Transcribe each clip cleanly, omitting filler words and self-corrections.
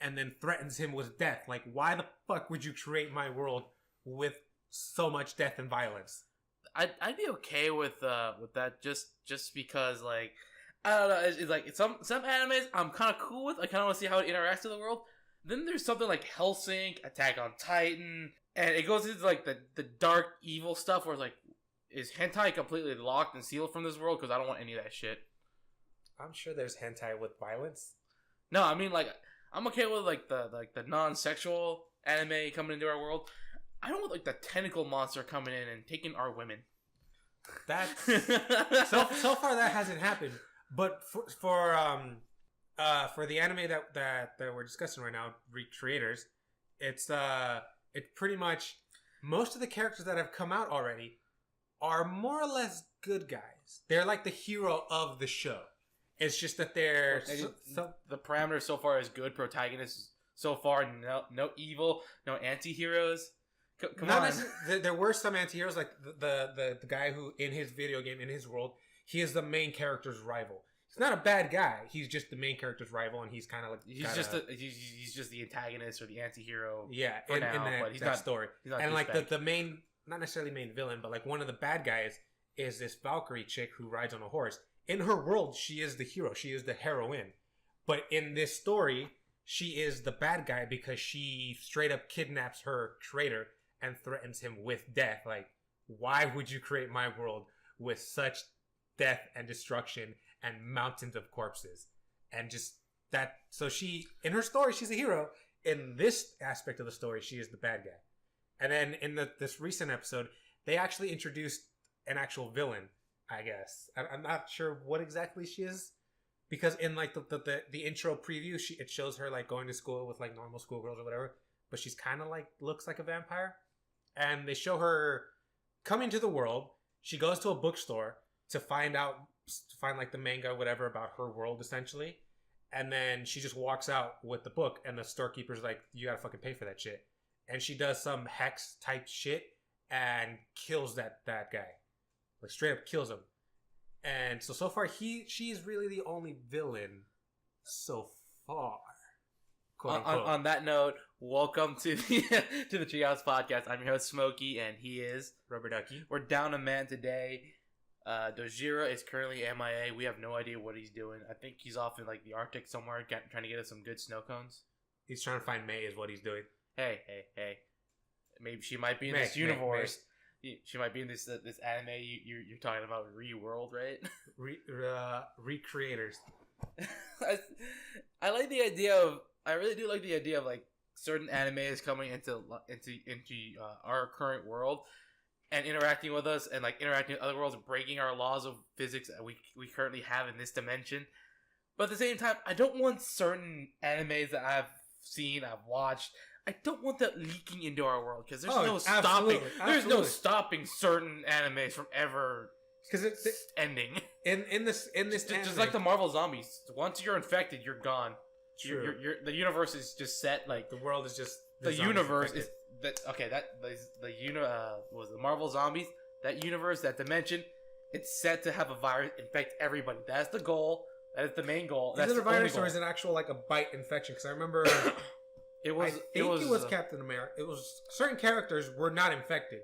and then threatens him with death. Like, why the fuck would you create my world with so much death and violence? I'd be okay with that just because, like, I don't know, it's like some animes I'm kind of cool with. I kind of want to see how it interacts with the world. Then there's something like Hellsing, Attack on Titan, and it goes into like the dark evil stuff where it's like, is hentai completely locked and sealed from this world? Because I don't want any of that shit. I'm sure there's hentai with violence. No, I mean, like, I'm okay with like the non-sexual anime coming into our world. I don't want like the tentacle monster coming in and taking our women. That's so far that hasn't happened. But for the anime that we're discussing right now, Recreators, it's pretty much most of the characters that have come out already are more or less good guys. They're like the hero of the show. It's just that they're the parameter so far is good protagonists. So far, no evil, no anti-heroes. Come on. There were some anti-heroes, like the guy who, in his video game, in his world, he is the main character's rival. He's not a bad guy. He's just the main character's rival, and he's kind of like... He's just the antagonist or the anti-hero. Yeah, in that story. He's not and like the main, not necessarily main villain, but like one of the bad guys is this Valkyrie chick who rides on a horse. In her world, she is the hero. She is the heroine. But in this story, she is the bad guy because she straight up kidnaps her creator and threatens him with death. Like, why would you create my world with such death and destruction and mountains of corpses? And just that... So she... In her story, she's a hero. In this aspect of the story, she is the bad guy. And then in this recent episode, they actually introduced an actual villain, I guess. I'm not sure what exactly she is. Because in like the intro preview, it shows her like going to school with like normal schoolgirls or whatever. But she's kind of like... looks like a vampire. And they show her coming to the world. She goes to a bookstore to find like the manga or whatever about her world, essentially. And then she just walks out with the book, and the storekeeper's like, you gotta fucking pay for that shit. And she does some hex type shit and kills that guy. Like, straight up kills him. And so far she's really the only villain so far. On that note, welcome to the DaTreeHouse Podcast. I'm your host, Smokey, and he is Rubber Ducky. We're down a man today. Dojira is currently MIA. We have no idea what he's doing. I think he's off in like the Arctic somewhere, trying to get us some good snow cones. He's trying to find May is what he's doing. Hey. Maybe she might be in this universe. She might be in this anime you're talking about, Reworld, right? Recreators. I like the idea of... I really do like the idea of like certain animes coming into our current world and interacting with us and like interacting with other worlds and breaking our laws of physics that we currently have in this dimension. But at the same time, I don't want certain animes that I've watched. I don't want that leaking into our world because there's no stopping. There's no stopping certain animes from ever ending. In this just like the Marvel zombies. Once you're infected, you're gone. True. The universe is just set. Like the world is just the universe is that. Okay, was the Marvel zombies. That universe, that dimension, it's set to have a virus infect everybody. That's the goal. That is the main goal. Is it a virus or is it actual like a bite infection? Because I remember it was Captain America. It was certain characters were not infected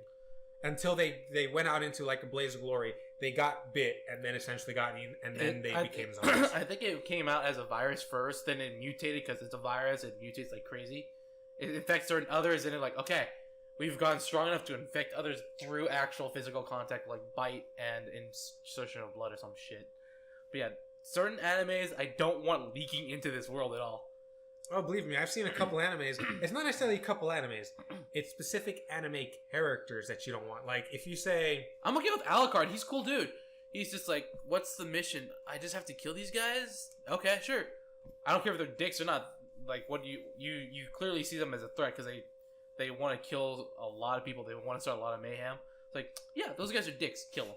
until they went out into like a blaze of glory. They got bit and then essentially got eaten, and then they became zombies. I think it came out as a virus first, then it mutated because it's a virus. It mutates like crazy. It infects certain others, and it's like, okay, we've gotten strong enough to infect others through actual physical contact, like bite and insertion of blood or some shit. But yeah, certain animes I don't want leaking into this world at all. Oh, believe me, I've seen a couple animes. It's not necessarily a couple animes. It's specific anime characters that you don't want. Like, if you say... I'm okay with Alucard. He's a cool dude. He's just like, what's the mission? I just have to kill these guys? Okay, sure. I don't care if they're dicks or not. Like, what you clearly see them as a threat because they want to kill a lot of people. They want to start a lot of mayhem. It's like, yeah, those guys are dicks. Kill them.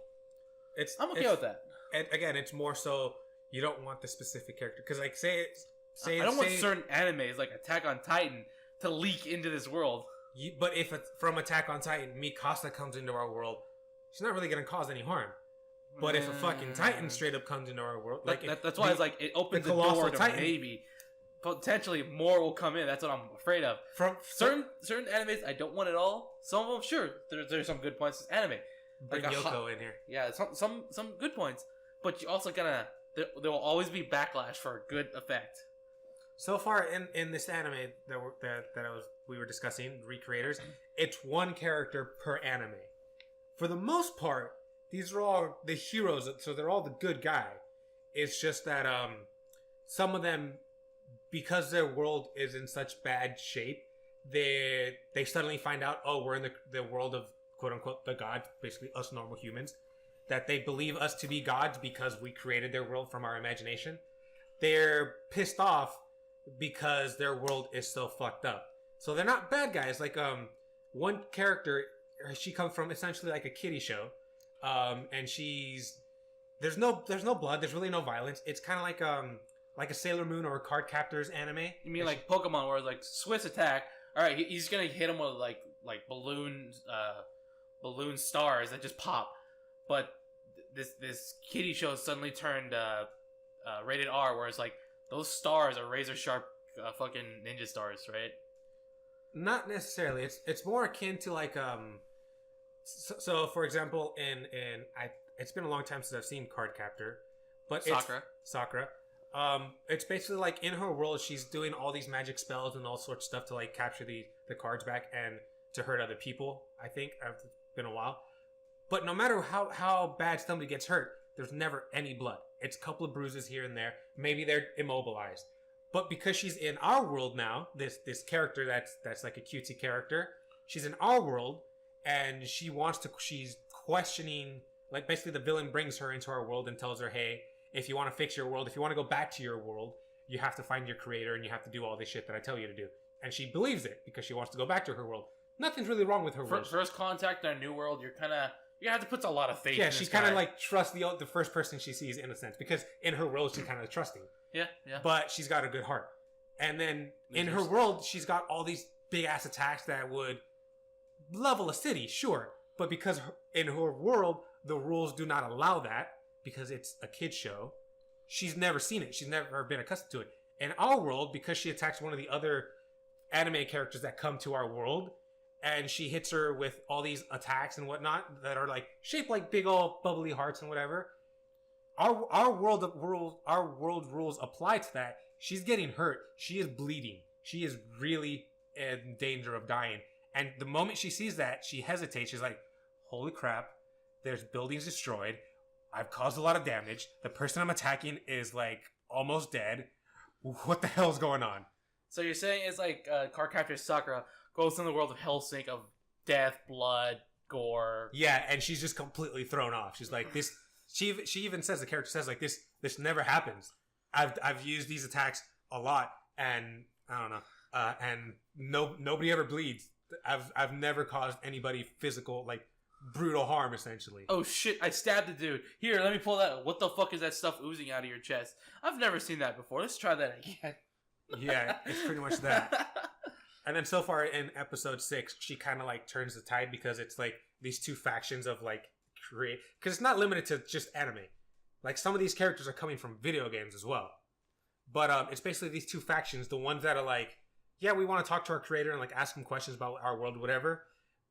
I'm okay with that. And again, it's more so you don't want the specific character. Because, like, I don't want certain animes like Attack on Titan to leak into this world. But if from Attack on Titan, Mikasa comes into our world, she's not really going to cause any harm. But if a fucking Titan straight up comes into our world, like that's why it's like it opens the door to maybe. potentially more will come in. That's what I'm afraid of. From certain animes, I don't want it all. Some of them, sure, there's some good points. It's anime. Bring Yoko in here. Yeah, some good points, but you also gotta. There will always be backlash for a good effect. So far in this anime we were discussing, Recreators, it's one character per anime. For the most part, these are all the heroes, so they're all the good guy. It's just that some of them, because their world is in such bad shape, they suddenly find out, oh, we're in the world of quote unquote the gods, basically us normal humans, that they believe us to be gods because we created their world from our imagination. They're pissed off because their world is so fucked up. So they're not bad guys. Like one character, she comes from essentially like a kiddie show, and there's no blood, there's really no violence. It's kind of like a Sailor Moon or a Card Captors anime. You mean like Pokemon, where it's like Swiss attack? All right, he's gonna hit him with like balloon stars that just pop. But this kiddie show suddenly turned rated R, where it's like those stars are razor sharp fucking ninja stars, right? Not necessarily. It's more akin to like so for example, it's been a long time since I've seen Card Captor, but Sakura. It's basically like in her world, she's doing all these magic spells and all sorts of stuff to like capture the cards back and to hurt other people. I think it's been a while, but no matter how bad somebody gets hurt, there's never any blood. It's a couple of bruises here and there. Maybe they're immobilized, but because she's in our world now, this character that's like a cutesy character, she's in our world and she's questioning. Like basically, the villain brings her into our world and tells her, "Hey, if you want to fix your world, if you want to go back to your world, you have to find your creator and you have to do all this shit that I tell you to do." And she believes it because she wants to go back to her world. Nothing's really wrong with her world. First contact in a new world, you have to put a lot of faith. Yeah, she kind of like trusts the first person she sees in a sense, because in her world she's kind of trusting. Yeah. But she's got a good heart. And then in her world, she's got all these big ass attacks that would level a city, sure. But because in her world, the rules do not allow that, because it's a kid's show, she's never seen it. She's never been accustomed to it. In our world, because she attacks one of the other anime characters that come to our world, and she hits her with all these attacks and whatnot that are like shaped like big old bubbly hearts and whatever. Our world rules apply to that. She's getting hurt. She is bleeding. She is really in danger of dying. And the moment she sees that, she hesitates. She's like, "Holy crap! There's buildings destroyed. I've caused a lot of damage. The person I'm attacking is like almost dead. What the hell's going on?" So you're saying it's like Card Captor Sakura goes in the world of Hellsink, of death, blood, gore. Yeah, and she's just completely thrown off. She's like, this. She even says, the character says like, this never happens. I've used these attacks a lot, and I don't know, and nobody ever bleeds. I've never caused anybody physical, like, brutal harm, essentially. Oh shit, I stabbed the dude. Here, let me pull that. What the fuck is that stuff oozing out of your chest? I've never seen that before. Let's try that again. Yeah, it's pretty much that. And then so far in episode 6, she kind of like turns the tide, because it's like these two factions of like because it's not limited to just anime. Like some of these characters are coming from video games as well. But it's basically these two factions, the ones that are like, yeah, we want to talk to our creator and like ask him questions about our world, whatever,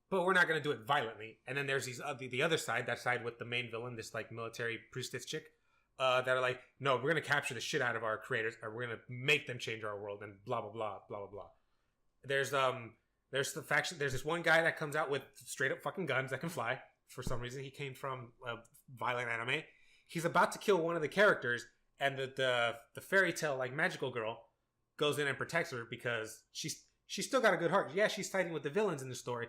but we're not going to do it violently. And then there's these the other side, that side with the main villain, this like military priestess chick, that are like, no, we're going to capture the shit out of our creators, or we're going to make them change our world, and blah blah blah blah blah blah. There's the faction. There's this one guy that comes out with straight up fucking guns that can fly. For some reason, he came from a violent anime. He's about to kill one of the characters, and the fairy tale like magical girl goes in and protects her, because she's still got a good heart. Yeah, she's fighting with the villains in the story,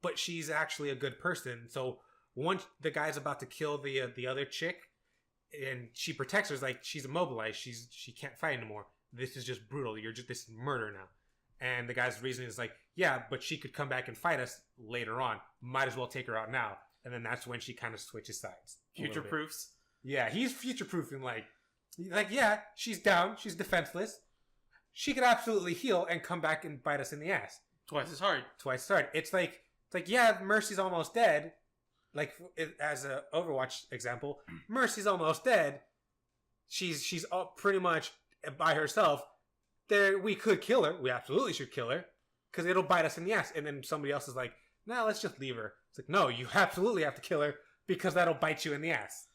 but she's actually a good person. So once the guy's about to kill the other chick, and she protects her, it's like she's immobilized. She can't fight anymore. This is just brutal. This is murder now. And the guy's reasoning is like, yeah, but she could come back and fight us later on. Might as well take her out now. And then that's when she kind of switches sides. Future proofs. Yeah, he's future proofing like, yeah, she's down, she's defenseless. She could absolutely heal and come back and bite us in the ass. Twice as hard. It's like yeah, Mercy's almost dead. Like as a Overwatch example, Mercy's almost dead. She's pretty much by herself, we could kill her. We absolutely should kill her because it'll bite us in the ass. And then somebody else is like, no, let's just leave her. It's like, no, you absolutely have to kill her because that'll bite you in the ass.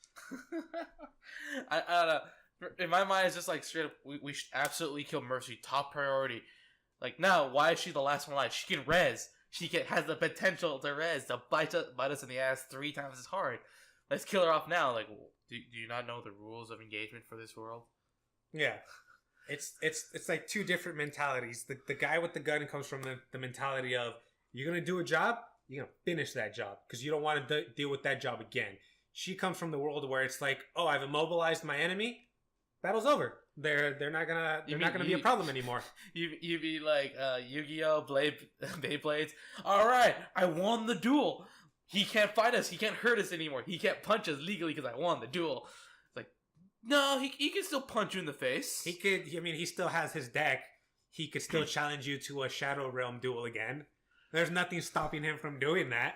I don't know. In my mind, it's just like straight up, we should absolutely kill Mercy. Top priority. Like, now, why is she the last one alive? She can res. Has the potential to res, to bite us in the ass 3 times as hard. Let's kill her off now. Like, do you not know the rules of engagement for this world? Yeah. It's like 2 different mentalities. The guy with the gun comes from the mentality of, you're going to do a job, you're going to finish that job because you don't want to deal with that job again. She comes from the world where it's like, oh, I've immobilized my enemy. Battle's over. They're not gonna be a problem anymore. You be like Yu-Gi-Oh! Beyblades. All right, I won the duel. He can't fight us. He can't hurt us anymore. He can't punch us legally because I won the duel. It's like, no, he can still punch you in the face. He could. I mean, he still has his deck. He could still challenge you to a Shadow Realm duel again. There's nothing stopping him from doing that.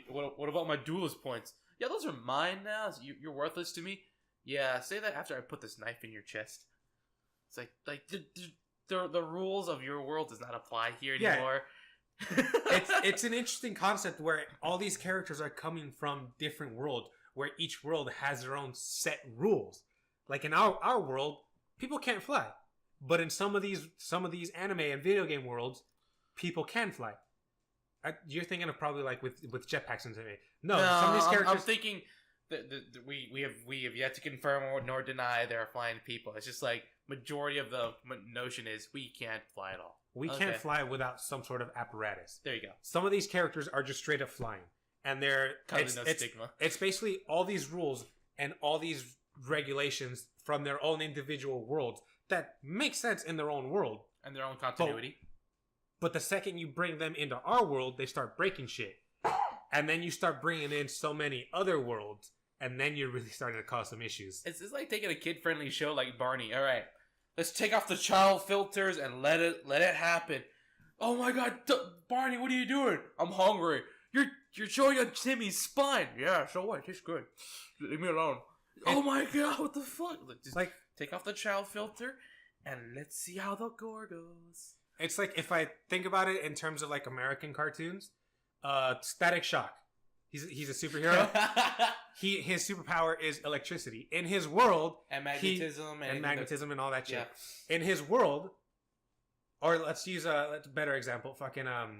What about my duelist points? Yeah, those are mine now. You're worthless to me. Yeah, say that after I put this knife in your chest. It's like the rules of your world does not apply here anymore. Yeah. it's an interesting concept where all these characters are coming from different worlds, where each world has their own set rules. Like in our world, people can't fly, but in some of these anime and video game worlds, people can fly. You're thinking of probably like with jetpacks and something. No, some of these characters. I'm thinking. We have yet to confirm or nor deny there are flying people. It's just like majority of the notion is we can't fly at all. We can't fly without some sort of apparatus. There you go. Some of these characters are just straight up flying, and stigma. It's basically all these rules and all these regulations from their own individual worlds that make sense in their own world and their own continuity. But the second you bring them into our world, they start breaking shit, and then you start bringing in so many other worlds. And then you're really starting to cause some issues. It's like taking a kid-friendly show like Barney. All right, let's take off the child filters and let it happen. Oh my God, Barney, what are you doing? I'm hungry. You're showing on Timmy's spine. Yeah, so what? It's good. Leave me alone. Oh my God, what the fuck? Just like take off the child filter and let's see how the gore goes. It's like if I think about it in terms of like American cartoons, Static Shock. He's a superhero. His superpower is electricity. In his world, and magnetism and all that shit. Yeah. In his world, or let's use a better example. Fucking Power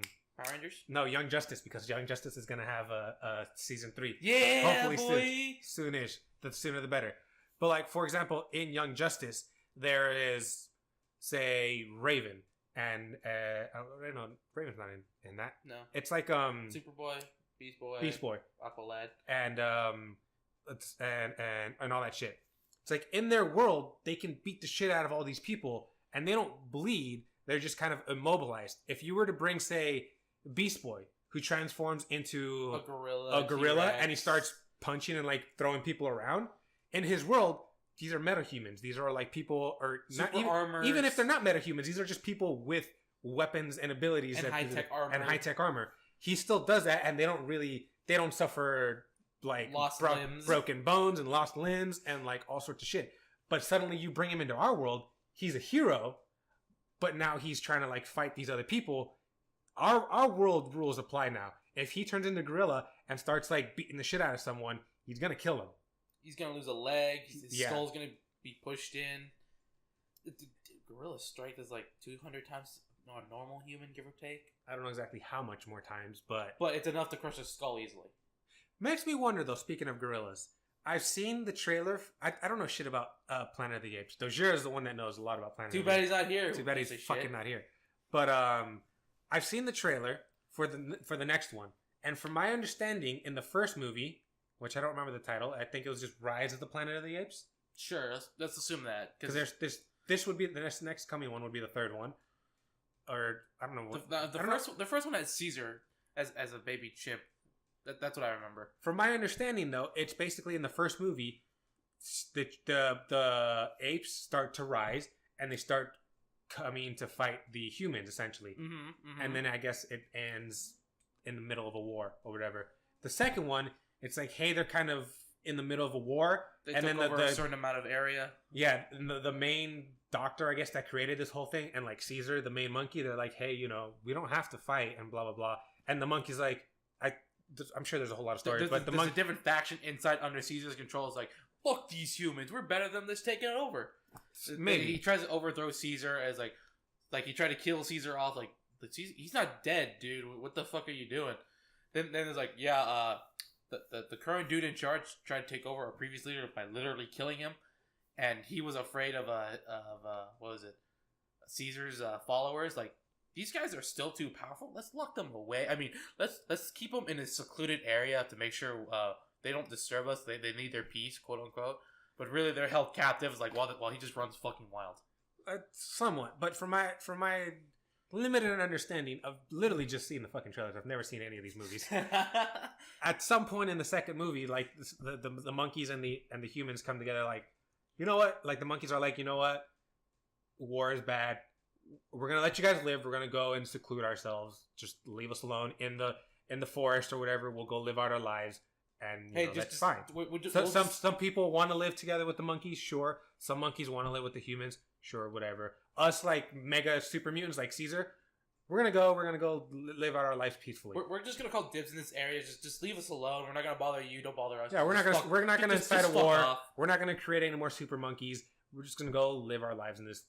Rangers. No, Young Justice, because Young Justice is gonna have a season 3. Yeah, hopefully soonish. The sooner the better. But like for example, in Young Justice, there is say Raven, and no, Raven's not in that. No, it's like Superboy. Beast Boy, Aqualad, and all that shit. It's like in their world, they can beat the shit out of all these people, and they don't bleed. They're just kind of immobilized. If you were to bring, say, Beast Boy, who transforms into a gorilla, and he starts punching and like throwing people around, in his world, these are metahumans. These are like people, or not even if they're not metahumans, these are just people with weapons and abilities and high tech armor. He still does that, and they don't suffer like broken bones and lost limbs and like all sorts of shit. But suddenly you bring him into our world, he's a hero, but now he's trying to like fight these other people. Our world rules apply now. If he turns into gorilla and starts like beating the shit out of someone, he's gonna kill him. He's gonna lose a leg. His skull's gonna be pushed in. Gorilla's strength is like 200 times a normal human, give or take. I don't know exactly how much more times, but it's enough to crush a skull easily. Makes me wonder though. Speaking of gorillas, I've seen the trailer. I don't know shit about Planet of the Apes. Dojira is the one that knows a lot about Planet. Too bad he's not here. Too bad he's fucking not here. But I've seen the trailer for the next one, and from my understanding, in the first movie, which I don't remember the title, I think it was just Rise of the Planet of the Apes. Sure, let's assume that because this would be the next coming one would be the third one. Or I don't know what the first one had Caesar as a baby chip. That's what I remember. From my understanding, though, it's basically in the first movie, the apes start to rise and they start coming to fight the humans essentially, and then I guess it ends in the middle of a war or whatever. The second one, it's like, hey, they're kind of in the middle of a war. They took over a certain amount of area. Yeah, and the main doctor, I guess, that created this whole thing, and like Caesar, the main monkey, they're like, hey, we don't have to fight, and blah blah blah. And the monkey's like, I'm sure there's a whole lot of stories, but there's a different faction inside under Caesar's control. Is like, fuck these humans, we're better than this, taking it over. Maybe he tries to overthrow Caesar as like he tried to kill Caesar off. Like he's not dead, dude. What the fuck are you doing? Then it's like, yeah, the current dude in charge tried to take over our previous leader by literally killing him, and he was afraid of what was it, Caesar's followers. Like, these guys are still too powerful. Let's lock them away. I mean, let's keep them in a secluded area to make sure they don't disturb us. They need their peace, quote unquote. But really, they're held captive like while he just runs fucking wild. Somewhat, but from my limited understanding of literally just seeing the fucking trailers, I've never seen any of these movies. At some point in the second movie, like the monkeys and the humans come together. Like, you know what? Like the monkeys are like, you know what? War is bad. We're gonna let you guys live. We're gonna go and seclude ourselves. Just leave us alone in the forest or whatever. We'll go live out our lives, and that's fine. Some people want to live together with the monkeys, sure. Some monkeys want to live with the humans, sure. Whatever. Us, like mega super mutants like Caesar, we're gonna go live out our lives peacefully. We're just gonna call dibs in this area. Just leave us alone. We're not gonna bother you. Don't bother us. Yeah, we're not gonna incite a war. We're not gonna create any more super monkeys. We're just gonna go live our lives in this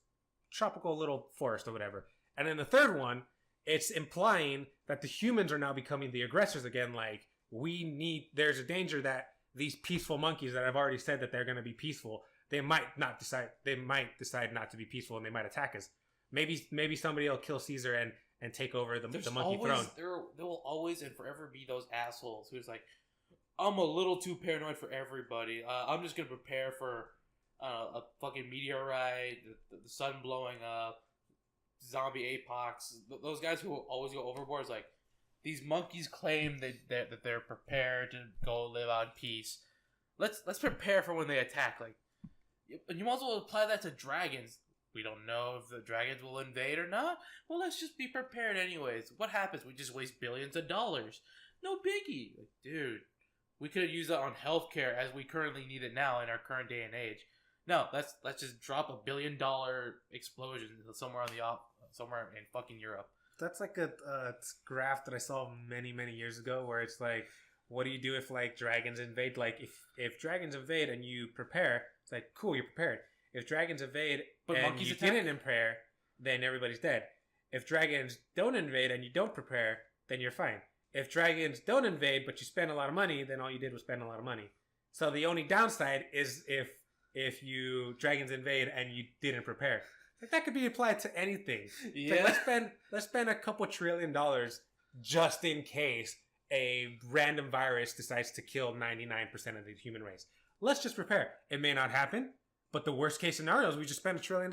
tropical little forest or whatever. And in the third one, it's implying that the humans are now becoming the aggressors again. Like, there's a danger that these peaceful monkeys that I've already said that they're going to be peaceful, they might decide not to be peaceful, and they might attack us. Maybe somebody will kill Caesar and take over the monkey throne. There will always and forever be those assholes who's like, I'm a little too paranoid for everybody. I'm just going to prepare for a fucking meteorite, the sun blowing up, zombie apox. Those guys who always go overboard is like, these monkeys claim that they're prepared to go live out in peace. Let's prepare for when they attack. Like, and you might as well apply that to dragons. We don't know if the dragons will invade or not. Well, let's just be prepared anyways. What happens? We just waste billions of dollars. No biggie. Like, dude, we could use that on healthcare as we currently need it now in our current day and age. No, let's just drop $1 billion explosion somewhere in fucking Europe. That's like a graph that I saw many years ago, where it's like, what do you do if like dragons invade? Like if dragons invade and you prepare, it's like, cool, you're prepared. If dragons invade and you didn't prepare, then everybody's dead. If dragons don't invade and you don't prepare, then you're fine. If dragons don't invade but you spend a lot of money, then all you did was spend a lot of money. So the only downside is if dragons invade and you didn't prepare. Like, that could be applied to anything. Yeah. Like, let's spend a couple $1 trillion just in case a random virus decides to kill 99% of the human race. Let's just prepare. It may not happen, but the worst case scenario is we just spend $1 trillion.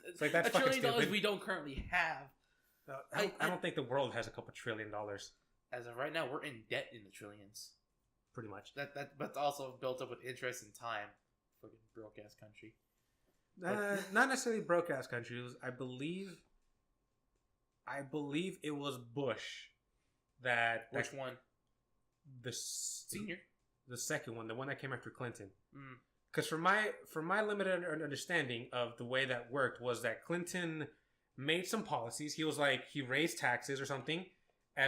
It's like, that's $1 trillion we don't currently have. I don't think the world has a couple $1 trillion. As of right now, we're in debt in the trillions. Pretty much. But also built up with interest and time. Fucking broke ass country. Not necessarily broke ass country. It was, I believe it was Bush that. Which one? The senior. The second one, the one that came after Clinton. Because from my limited understanding of the way that worked was that Clinton made some policies. He was like, he raised taxes or something,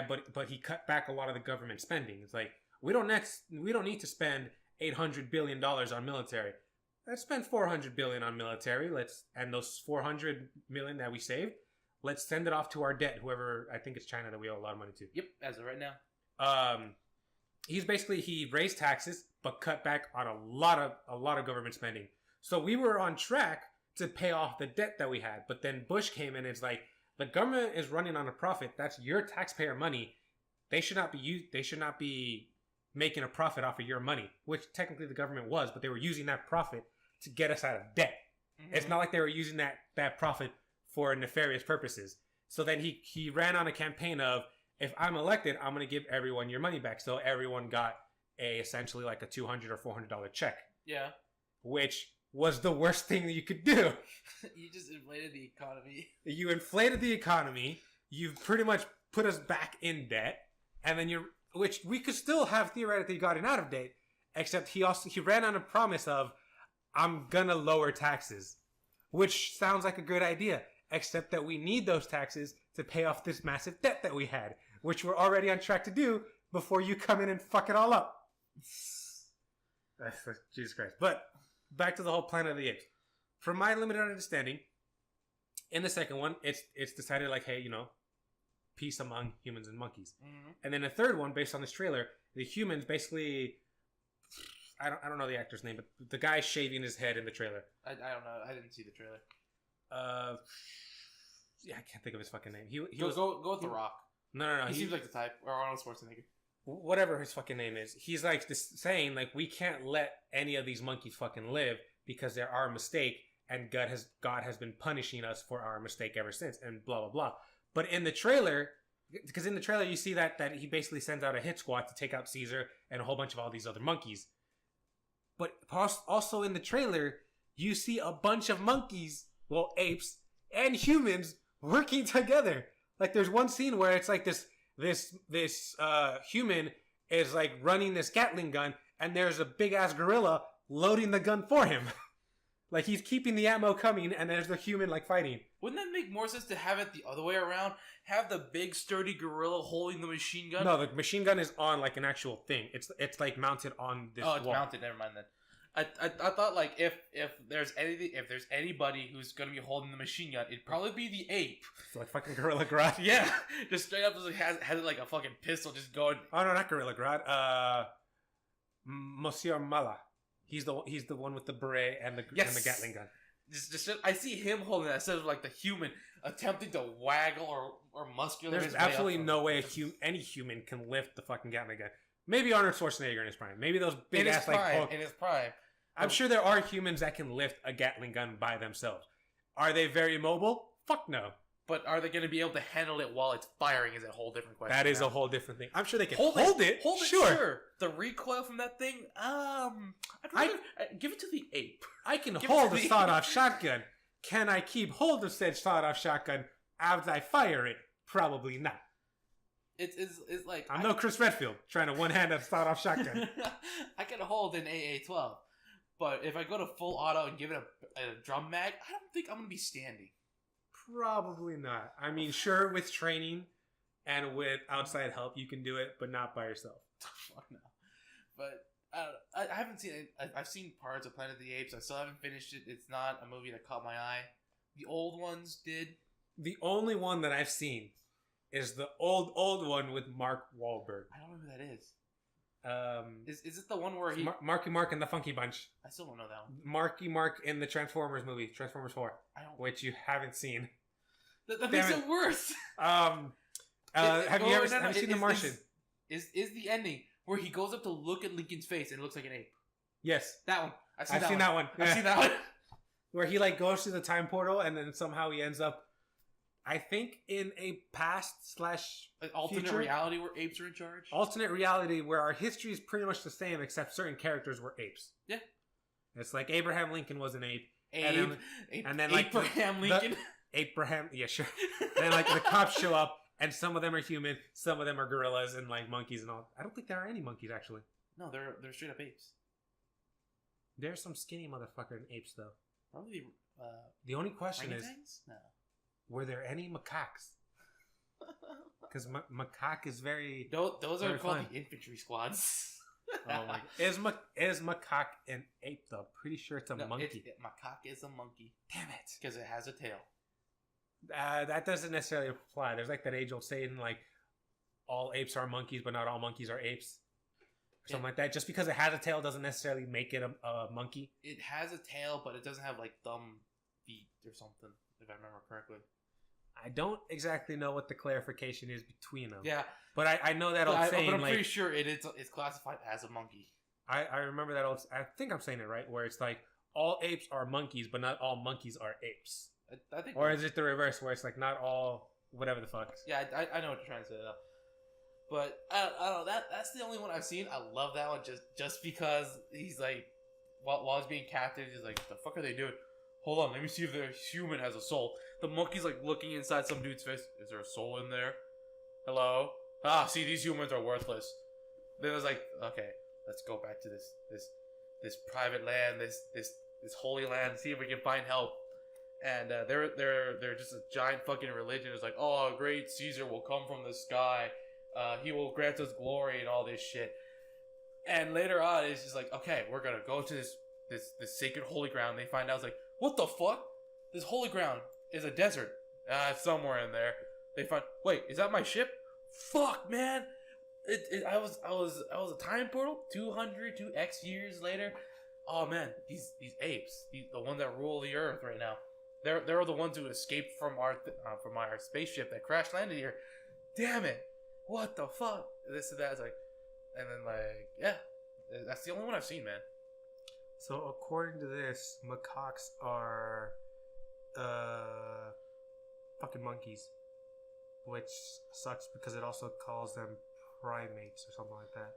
but he cut back a lot of the government spending. It's like, we don't need to spend $800 billion on military. Let's spend $400 billion on military. And those $400 million that we saved, let's send it off to our debt. Whoever, I think it's China that we owe a lot of money to. Yep, as of right now. He raised taxes but cut back on a lot of government spending. So we were on track to pay off the debt that we had. But then Bush came in and it's like, the government is running on a profit. That's your taxpayer money. They should not be making a profit off of your money, which technically the government was, but they were using that profit to get us out of debt. Mm-hmm. It's not like they were using that profit for nefarious purposes. So then he ran on a campaign of, if I'm elected, I'm going to give everyone your money back. So everyone got essentially like a $200 or $400 check. Yeah. Which was the worst thing that you could do. You just inflated the economy. You inflated the economy. You've pretty much put us back in debt. And then which we could still have theoretically gotten out of debt Except he ran on a promise of, I'm gonna lower taxes, which sounds like a good idea. Except that we need those taxes to pay off this massive debt that we had, which we're already on track to do before you come in and fuck it all up. Jesus Christ. But back to the whole Planet of the Apes. From my limited understanding, in the second one, it's decided like, hey, peace among humans and monkeys. Mm-hmm. And then the third one, based on this trailer, the humans basically, I don't know the actor's name, but the guy shaving his head in the trailer. I don't know. I didn't see the trailer. Yeah, I can't think of his fucking name. He go with The Rock. No. He seems like the type, or Arnold Schwarzenegger. Whatever his fucking name is, he's like saying like, we can't let any of these monkeys fucking live because they're our mistake, and God has been punishing us for our mistake ever since, and blah blah blah. But in the trailer, because in the trailer you see that he basically sends out a hit squad to take out Caesar and a whole bunch of all these other monkeys. But also in the trailer, you see a bunch of monkeys, well, apes and humans working together. Like there's one scene where it's like this human is like running this Gatling gun, and there's a big ass gorilla loading the gun for him. Like he's keeping the ammo coming, and there's the human like fighting. Wouldn't that make more sense to have it the other way around? Have the big sturdy gorilla holding the machine gun? No, the machine gun is on like an actual thing. It's like mounted on this wall. Oh, it's mounted. Never mind then. I thought like if there's anybody who's gonna be holding the machine gun, it'd probably be the ape. It's like fucking Gorilla Grodd. Yeah, just straight up has like a fucking pistol just going. Oh no, not Gorilla Grodd. Monsieur Mala. He's the one with the beret and the Gatling gun. Just I see him holding that instead of like the human attempting to waggle or muscular. There's absolutely no way any human can lift the fucking Gatling gun. Maybe Arnold Schwarzenegger in his prime. Maybe those big ass in his prime. I'm sure there are humans that can lift a Gatling gun by themselves. Are they very mobile? Fuck no. But are they going to be able to handle it while it's firing is a whole different question. That is a whole different thing. I'm sure they can hold it. Hold it, sure. The recoil from that thing, I'd rather give it to the ape. I can hold a sawed-off shotgun. Can I keep hold of said sawed-off shotgun as I fire it? Probably not. It's like... I'm no Chris Redfield trying to one-hand a sawed-off shotgun. I can hold an AA-12. But if I go to full auto and give it a drum mag, I don't think I'm going to be standing. Probably not. I mean, sure, with training and with outside help, you can do it, but not by yourself. Fuck no. But I haven't seen it. I've seen parts of Planet of the Apes. I still haven't finished it. It's not a movie that caught my eye. The old ones did. The only one that I've seen is the old one with Mark Wahlberg. I don't know who that is. Is it the one where he... Marky Mark and the Funky Bunch. I still don't know that one. Marky Mark in the Transformers movie, Transformers 4, which you haven't seen. That makes it worse. Have you seen The Martian? Is the ending where he goes up to look at Lincoln's face and it looks like an ape? Yes. That one. I've seen that one. I've seen that one. Where he like goes through the time portal and then somehow he ends up, I think, in a past / alternate future reality where apes are in charge. Alternate reality where our history is pretty much the same, except certain characters were apes. Yeah, it's like Abraham Lincoln was an ape. And then like Abraham Lincoln. Abraham, yeah, sure. And then like the cops show up, and some of them are human, some of them are gorillas and like monkeys and all. I don't think there are any monkeys actually. No, they're straight up apes. There's some skinny motherfucker in apes though. Probably. The only question is, no. Were there any macaques? Because macaque is very. Those are called fun. The infantry squads. Oh my! Is macaque an ape though? Pretty sure it's a monkey. Macaque is a monkey. Damn it! Because it has a tail. That doesn't necessarily apply. There's like that age-old saying like, all apes are monkeys, but not all monkeys are apes. Or something like that. Just because it has a tail doesn't necessarily make it a monkey. It has a tail, but it doesn't have like thumb feet or something, if I remember correctly. I don't exactly know what the clarification is between them. Yeah. But I know that old saying. But I'm pretty sure it's classified as a monkey. I remember that old... I think I'm saying it right, where it's like, all apes are monkeys, but not all monkeys are apes. I think... Or is it the reverse, where it's like, not all... whatever the fuck. Yeah, I know what you're trying to say, though. But, I don't know, that's the only one I've seen. I love that one just because he's like... While he's being captured, he's like, the fuck are they doing? Hold on, let me see if the human has a soul. The monkey's like looking inside some dude's face. Is there a soul in there? Hello? See, these humans are worthless. Then it's like, okay, let's go back to this private land, this holy land, see if we can find help. And they're just a giant fucking religion. It's like, oh, a great Caesar will come from the sky. He will grant us glory and all this shit. And later on, it's just like, okay, we're gonna go to this sacred holy ground. They find out, it's like, what the fuck? This holy ground is a desert. Somewhere in there. They find, wait, is that my ship? Fuck, man. I was a time portal. 200 years later. Oh man, these apes, the ones that rule the earth right now. They're the ones who escaped from our spaceship that crash landed here. Damn it! What the fuck? This and that. It's like, and then like, yeah, that's the only one I've seen, man. So according to this, macaques are fucking monkeys, which sucks because it also calls them primates or something like that.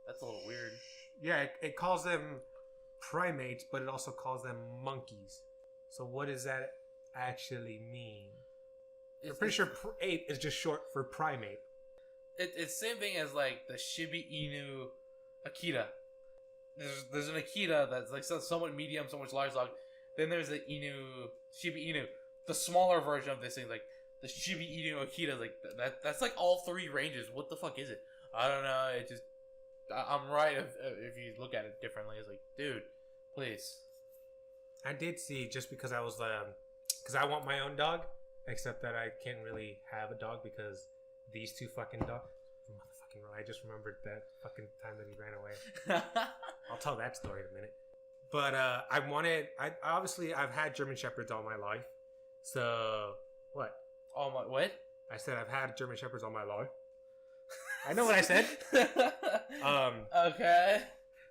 That's a little weird. Yeah, it calls them primates, but it also calls them monkeys. So what does that actually mean? I'm pretty sure ape is just short for primate. It's same thing as like the Shiba Inu Akita. There's an Akita that's like somewhat medium, somewhat large dog. Then there's the Shiba Inu, the smaller version of this thing, like the Shiba Inu Akita. Like that's like all three ranges. What the fuck is it? I don't know. It just I'm right if you look at it differently. It's like, dude, please. I did see, just because I was because I want my own dog, except that I can't really have a dog because these two fucking dogs. Motherfucking Roy, I just remembered that fucking time that he ran away. I'll tell that story in a minute. But I've had German Shepherds all my life. So what? What? I said I've had German Shepherds all my life. I know what I said. Okay.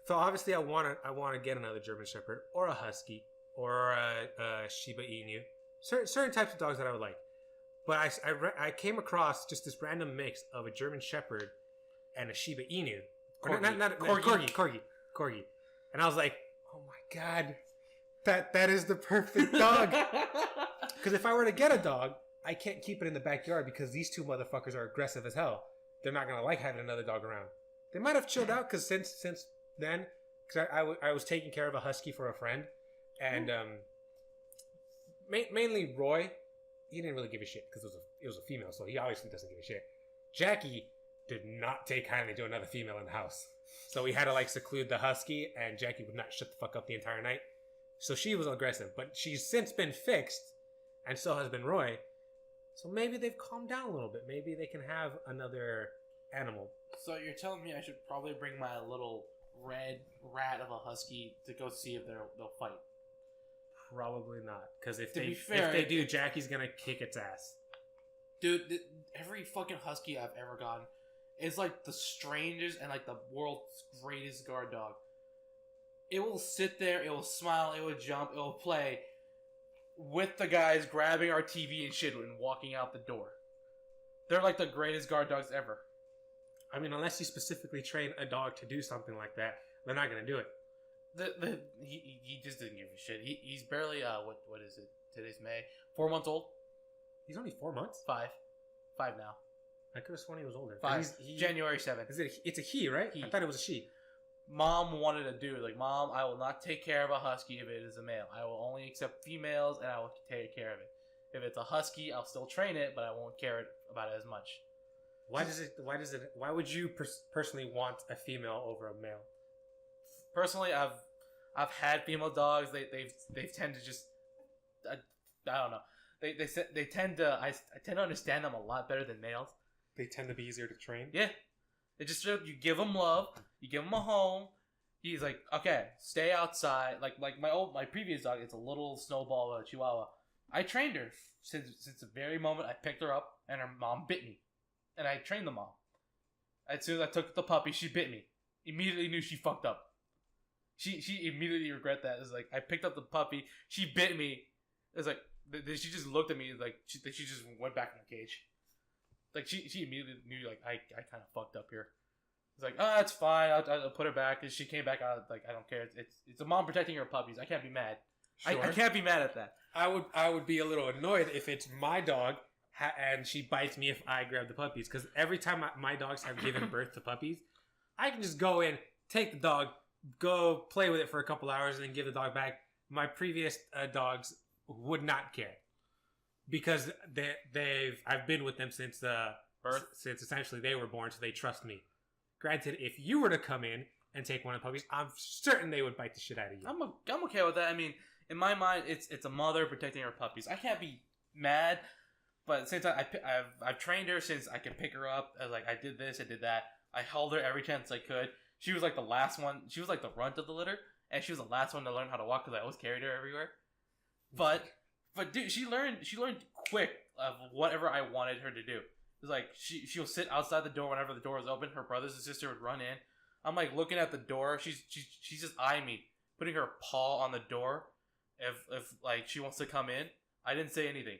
So obviously I want to get another German Shepherd or a Husky or a Shiba Inu. Certain types of dogs that I would like. But I came across just this random mix of a German Shepherd and a Shiba Inu. Corgi. And I was like, oh my god, that is the perfect dog. Because if I were to get a dog, I can't keep it in the backyard because these two motherfuckers are aggressive as hell. They're not gonna like having another dog around. They might have chilled out because since then, because I was taking care of a Husky for a friend, and mainly Roy, he didn't really give a shit because it was a female, so he obviously doesn't give a shit. Jackie did not take kindly to another female in the house, so we had to like seclude the Husky, and Jackie would not shut the fuck up the entire night. So she was aggressive, but she's since been fixed, and so has been Roy. So maybe they've calmed down a little bit. Maybe they can have another animal. So you're telling me I should probably bring my little red rat of a Husky to go see if they'll fight? Probably not. Because if they do, Jackie's gonna kick its ass. Dude, every fucking Husky I've ever gotten is like the strangest and like the world's greatest guard dog. It will sit there, it will smile, it will jump, it will play with the guys grabbing our TV and shit and walking out the door. They're like the greatest guard dogs ever. I mean, unless you specifically train a dog to do something like that, they're not gonna do it. He just didn't give a shit. He's barely what is it? Today's May. 4 months old. He's only 4 months. 5 now. I could have sworn he was older. 5. January 7th. It's a he, right? I thought it was a she. Mom wanted to do it. Like, Mom, I will not take care of a Husky if it is a male. I will only accept females, and I will take care of it. If it's a Husky, I'll still train it, but I won't care about it as much. Why would you personally want a female over a male? Personally, I've had female dogs. They tend to just I don't know. They tend to I tend to understand them a lot better than males. They tend to be easier to train. Yeah, they just you give them love, you give them a home. He's like, okay, stay outside. Like my previous dog, it's a little snowball Chihuahua. I trained her since the very moment I picked her up, and her mom bit me, and I trained the mom. As soon as I took the puppy, she bit me. Immediately knew she fucked up. She immediately regret that. It's like, I picked up the puppy, she bit me. It's like, she just looked at me like she just went back in the cage. Like she immediately knew like I kind of fucked up here. It's like, oh, that's fine. I'll put her back. And she came back out like, I don't care. It's a mom protecting her puppies. I can't be mad. Sure. I can't be mad at that. I would be a little annoyed if it's my dog and she bites me if I grab the puppies. Because every time my dogs have given birth to puppies, I can just go in, take the dog, go play with it for a couple hours, and then give the dog back. My previous dogs would not care because I've been with them since birth, since essentially they were born, so they trust me. Granted, if you were to come in and take one of the puppies, I'm certain they would bite the shit out of you. I'm okay with that. I mean, in my mind, it's a mother protecting her puppies. I can't be mad, but at the same time, I've trained her since I could pick her up. I did this, I did that. I held her every chance I could. She was like the last one. She was like the runt of the litter, and she was the last one to learn how to walk because I always carried her everywhere. But dude, she learned quick of whatever I wanted her to do. It was like she'll sit outside the door whenever the door is open. Her brothers and sister would run in. I'm like looking at the door. She's just eyeing me, putting her paw on the door. If like she wants to come in, I didn't say anything.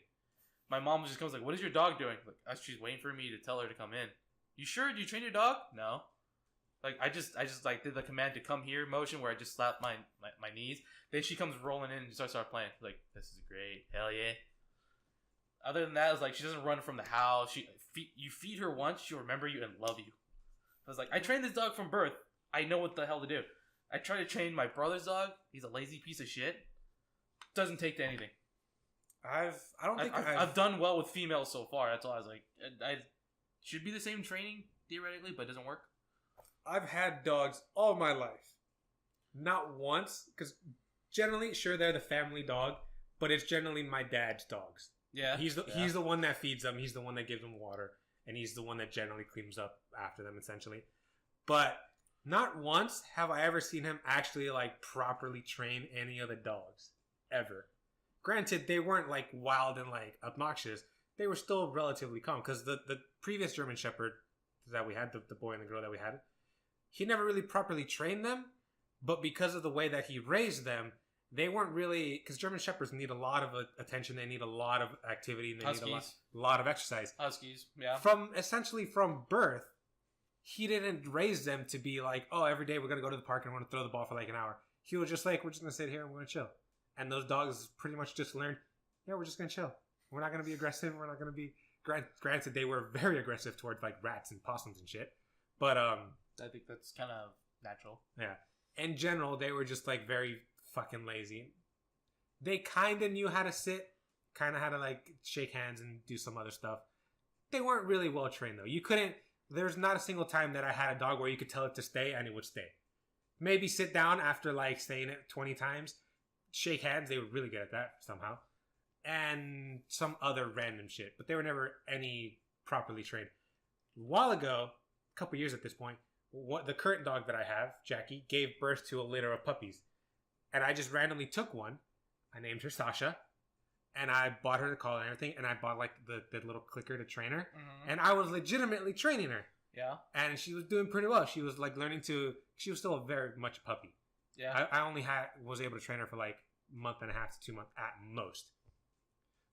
My mom just comes like, "What is your dog doing?" Like, she's waiting for me to tell her to come in. You sure? Do you train your dog? No. Like I just like did the command to come here motion where I just slapped my knees. Then she comes rolling in and starts playing. Like, this is great. Hell yeah. Other than that, it's like she doesn't run from the house. You feed her once, she'll remember you and love you. I was like, I trained this dog from birth. I know what the hell to do. I tried to train my brother's dog. He's a lazy piece of shit. Doesn't take to anything. I've done well with females so far. That's all I was like. I should be the same training theoretically, but it doesn't work. I've had dogs all my life. Not once, because generally, sure, they're the family dog, but it's generally my dad's dogs. Yeah. He's the one that feeds them. He's the one that gives them water. And he's the one that generally cleans up after them, essentially. But not once have I ever seen him actually, like, properly train any of the dogs. Ever. Granted, they weren't, like, wild and, like, obnoxious. They were still relatively calm. Because the previous German Shepherd that we had, the boy and the girl that we had, he never really properly trained them. But because of the way that he raised them, they weren't really... Because German Shepherds need a lot of attention. They need a lot of activity. And they need a lot of exercise. Huskies, yeah. Essentially from birth, he didn't raise them to be like, oh, every day we're going to go to the park and we're going to throw the ball for like an hour. He was just like, we're just going to sit here and we're going to chill. And those dogs pretty much just learned, yeah, we're just going to chill. We're not going to be aggressive. We're not going to be... Granted, they were very aggressive towards like rats and possums and shit. But I think that's kind of natural. Yeah. In general, they were just like very fucking lazy. They kind of knew how to sit, kind of how to like shake hands and do some other stuff. They weren't really well trained though. There's not a single time that I had a dog where you could tell it to stay and it would stay. Maybe sit down after like saying it 20 times. Shake hands, they were really good at that somehow. And some other random shit. But they were never any properly trained. A while ago, a couple years at this point, the current dog that I have, Jackie, gave birth to a litter of puppies. And I just randomly took one. I named her Sasha. And I bought her the collar and everything. And I bought like the little clicker to train her. Mm-hmm. And I was legitimately training her. Yeah. And she was doing pretty well. She was like she was still very much a puppy. Yeah. I only was able to train her for like a month and a half to 2 months at most.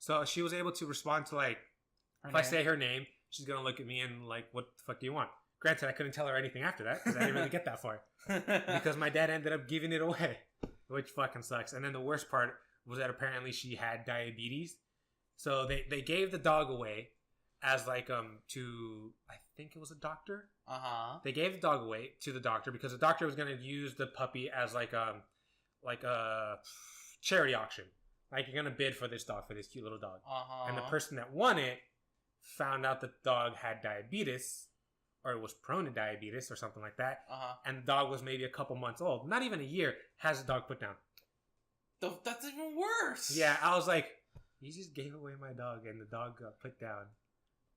So she was able to respond to like, I say her name, she's going to look at me and like, what the fuck do you want? Granted, I couldn't tell her anything after that because I didn't really get that far. Because my dad ended up giving it away, which fucking sucks. And then the worst part was that apparently she had diabetes. So they gave the dog away as like, to, I think it was a doctor. Uh-huh. They gave the dog away to the doctor because the doctor was going to use the puppy as like a charity auction. Like, you're going to bid for this dog, for this cute little dog. Uh-huh. And the person that won it found out the dog had diabetes, or was prone to diabetes, or something like that. Uh-huh. And the dog was maybe a couple months old. Not even a year, has the dog put down. That's even worse. Yeah, I was like, you just gave away my dog, and the dog got put down.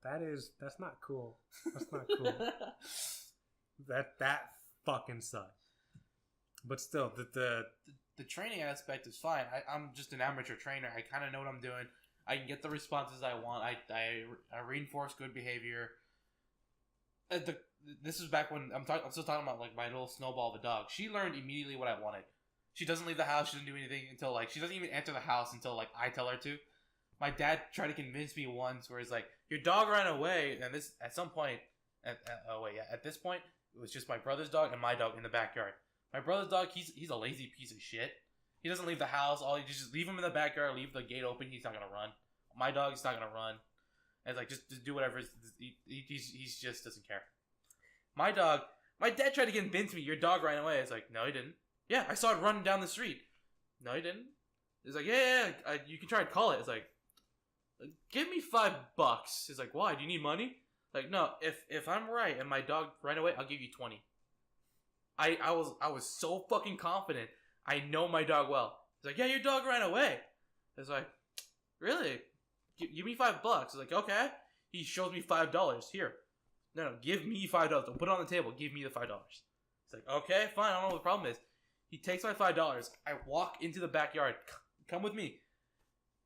That's not cool. That's not cool. That fucking sucks. But still, the training aspect is fine. I'm just an amateur trainer. I kind of know what I'm doing. I can get the responses I want. I reinforce good behavior. This is back when I'm still talking about like my little snowball of a dog. She learned immediately what I wanted. She doesn't leave the house. She doesn't do anything until like she doesn't even enter the house until like I tell her to. My dad tried to convince me once where he's like, your dog ran away, and this at some point. At this point, it was just my brother's dog and my dog in the backyard. My brother's dog, he's a lazy piece of shit. He doesn't leave the house. All you just leave him in the backyard, leave the gate open. He's not gonna run. My dog is not gonna run. And it's like, just do whatever. He just doesn't care. My dad tried to convince me, your dog ran away. It's like, no, he didn't. Yeah, I saw it running down the street. No, he didn't. It's like, yeah, you can try and call it. It's like, give me $5. It's like, why? Do you need money? Like, no, if I'm right and my dog ran away, I'll give you 20. I was so fucking confident. I know my dog well. It's like, yeah, your dog ran away. It's like, really? Give me $5. It's like, okay. He shows me $5. Here. No, give me $5. Don't put it on the table. Give me the $5. It's like, okay, fine. I don't know what the problem is. He takes my $5. I walk into the backyard. Come with me.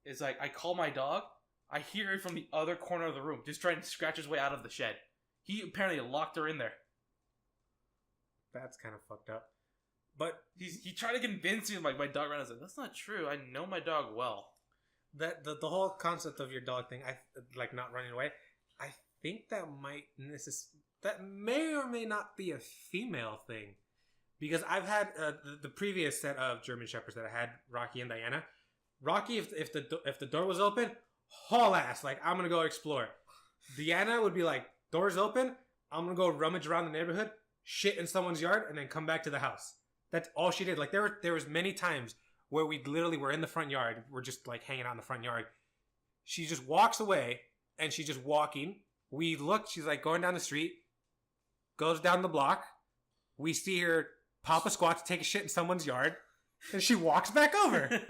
It's like, I call my dog. I hear it from the other corner of the room, just trying to scratch his way out of the shed. He apparently locked her in there. That's kind of fucked up. But he tried to convince me, like, my dog ran. I was like, that's not true. I know my dog well. That the whole concept of your dog thing, like not running away, I think that may or may not be a female thing, because I've had the previous set of German Shepherds that I had, Rocky and Diana. Rocky, if the door was open, haul ass, like, I'm gonna go explore. Diana would be like, door's open, I'm gonna go rummage around the neighborhood, shit in someone's yard, and then come back to the house. That's all she did. Like, there was many times where we literally were in the front yard, we're just like hanging out in the front yard. She just walks away, and she's just walking. We look, she's like going down the street, goes down the block. We see her pop a squat to take a shit in someone's yard, and she walks back over.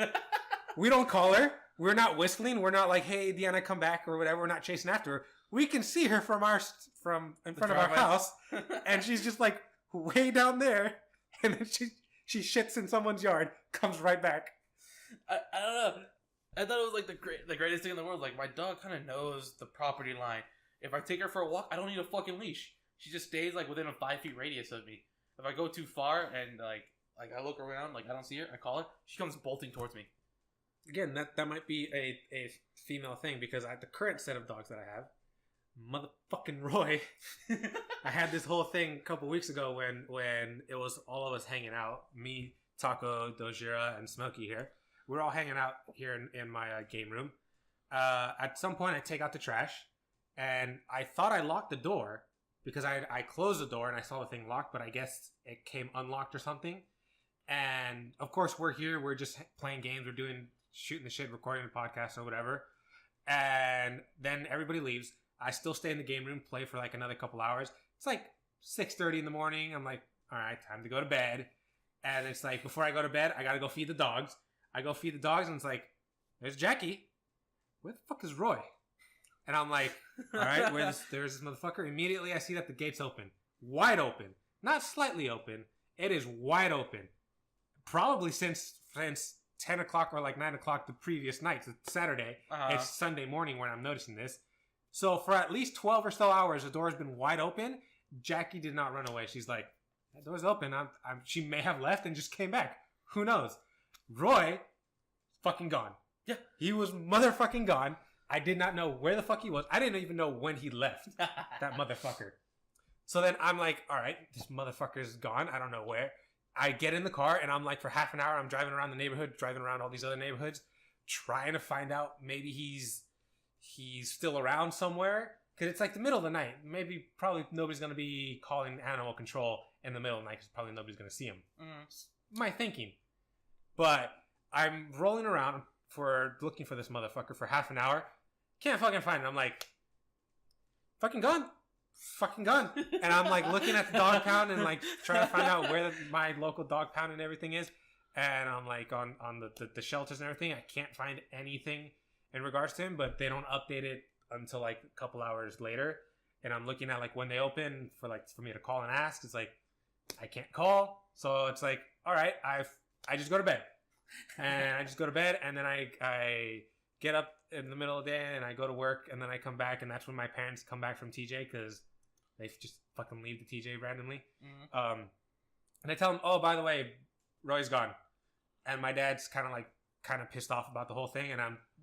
We don't call her. We're not whistling. We're not like, hey, Deanna, come back or whatever. We're not chasing after her. We can see her from in front of our house, and she's just like way down there, and then she shits in someone's yard, comes right back. I don't know. I thought it was like the greatest thing in the world. Like, my dog kind of knows the property line. If I take her for a walk, I don't need a fucking leash. She just stays like within a 5 feet radius of me. If I go too far and like I look around, like I don't see her, I call her, she comes bolting towards me. Again, that might be a female thing, because the current set of dogs that I have, motherfucking Roy. I had this whole thing a couple weeks ago when it was all of us hanging out. Me, Taco, Dojira, and Smokey here. We're all hanging out here in my game room. At some point, I take out the trash, and I thought I locked the door because I closed the door and I saw the thing locked, but I guess it came unlocked or something. And of course, we're here. We're just playing games. We're shooting the shit, recording a podcast or whatever. And then everybody leaves. I still stay in the game room, play for like another couple hours. It's like 6:30 in the morning. I'm like, all right, time to go to bed. And it's like, before I go to bed, I got to go feed the dogs. I go feed the dogs, and it's like, there's Jackie. Where the fuck is Roy? And I'm like, all right, there's this motherfucker. Immediately, I see that the gate's open. Wide open. Not slightly open. It is wide open. Probably since 10 o'clock or like 9 o'clock the previous night. It's Saturday. It's Sunday morning when I'm noticing this. So for at least 12 or so hours, the door's been wide open. Jackie did not run away. She's like, that door's open. She may have left and just came back. Who knows? Roy, fucking gone. Yeah. He was motherfucking gone. I did not know where the fuck he was. I didn't even know when he left. That motherfucker. So then I'm like, all right, this motherfucker's gone. I don't know where. I get in the car, and I'm like, for half an hour, I'm driving around the neighborhood, driving around all these other neighborhoods, trying to find out maybe he's still around somewhere. Because it's like the middle of the night. Probably nobody's going to be calling animal control in the middle of the night, because probably nobody's going to see him. My thinking. But I'm rolling around looking for this motherfucker for half an hour. Can't fucking find him. I'm like, fucking gone. Fucking gone. And I'm like looking at the dog pound and like trying to find out where my local dog pound and everything is. And I'm like on the shelters and everything. I can't find anything in regards to him, but they don't update it until like a couple hours later. And I'm looking at like when they open for me to call and ask. It's like, I can't call. So it's like, all right, I just go to bed. And I just go to bed, and then I get up in the middle of the day, and I go to work, and then I come back, and that's when my parents come back from TJ, because they just fucking leave the TJ randomly. And I tell them, oh, by the way, Roy's gone. And my dad's kind of pissed off about the whole thing, and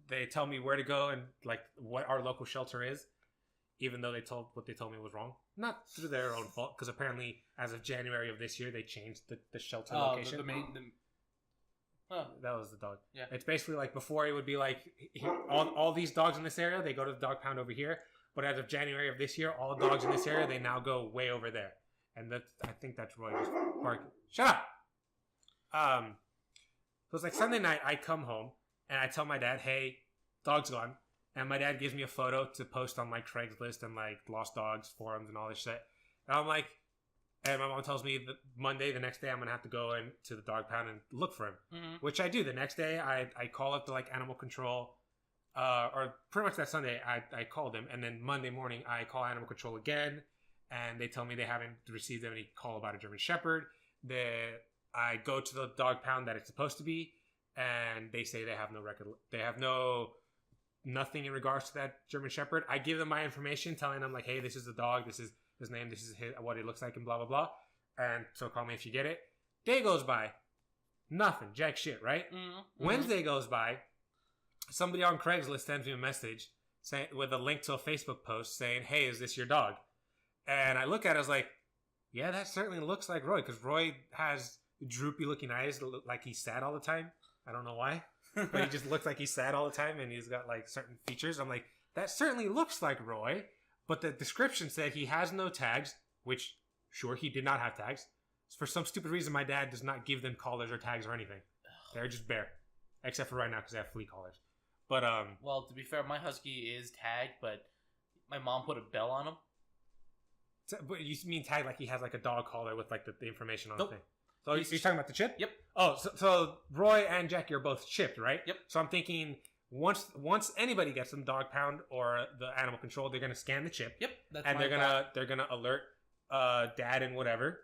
they tell me where to go and like what our local shelter is, even though what they told me was wrong. Not through their own fault, because apparently as of January of this year, they changed the shelter location. Huh. That was the dog. Yeah. It's basically like before it would be like all these dogs in this area, they go to the dog pound over here. But as of January of this year, all the dogs in this area, they now go way over there. And I think that's Roy just barking. Shut up! So it's like Sunday night, I come home and I tell my dad, hey, dog's gone. And my dad gives me a photo to post on like Craigslist and like Lost Dogs forums and all this shit. And I'm like, and my mom tells me that Monday, the next day, I'm going to have to go into the dog pound and look for him. Mm-hmm. Which I do. The next day, I call up to like animal control. Or pretty much that Sunday, I called him. And then Monday morning, I call animal control again. And they tell me they haven't received any call about a German Shepherd. I go to the dog pound that it's supposed to be. And they say they have no record. They have nothing in regards to that German Shepherd. I give them my information, telling them like, hey, this is the dog. This is his name. This is what it looks like and blah, blah, blah. And so call me if you get it. Day goes by. Nothing. Jack shit, right? Mm-hmm. Wednesday goes by. Somebody on Craigslist sends me a message saying, with a link to a Facebook post saying, hey, is this your dog? And I look at it, I was like, yeah, that certainly looks like Roy. Because Roy has droopy looking eyes that look like he's sad all the time. I don't know why. But he just looks like he's sad all the time. And he's got like certain features. I'm like, that certainly looks like Roy. But the description said he has no tags, which, sure, he did not have tags. For some stupid reason, my dad does not give them collars or tags or anything. They're just bare. Except for right now, because they have flea collars. But, well, to be fair, my husky is tagged, but my mom put a bell on him. But you mean tag like he has like a dog collar with like the information on nope. the thing? So you're talking about the chip? Yep. Oh, so Roy and Jackie are both chipped, right? Yep. So I'm thinking... Once anybody gets them dog pound or the animal control, they're gonna scan the chip. Yep, and they're gonna alert dad and whatever.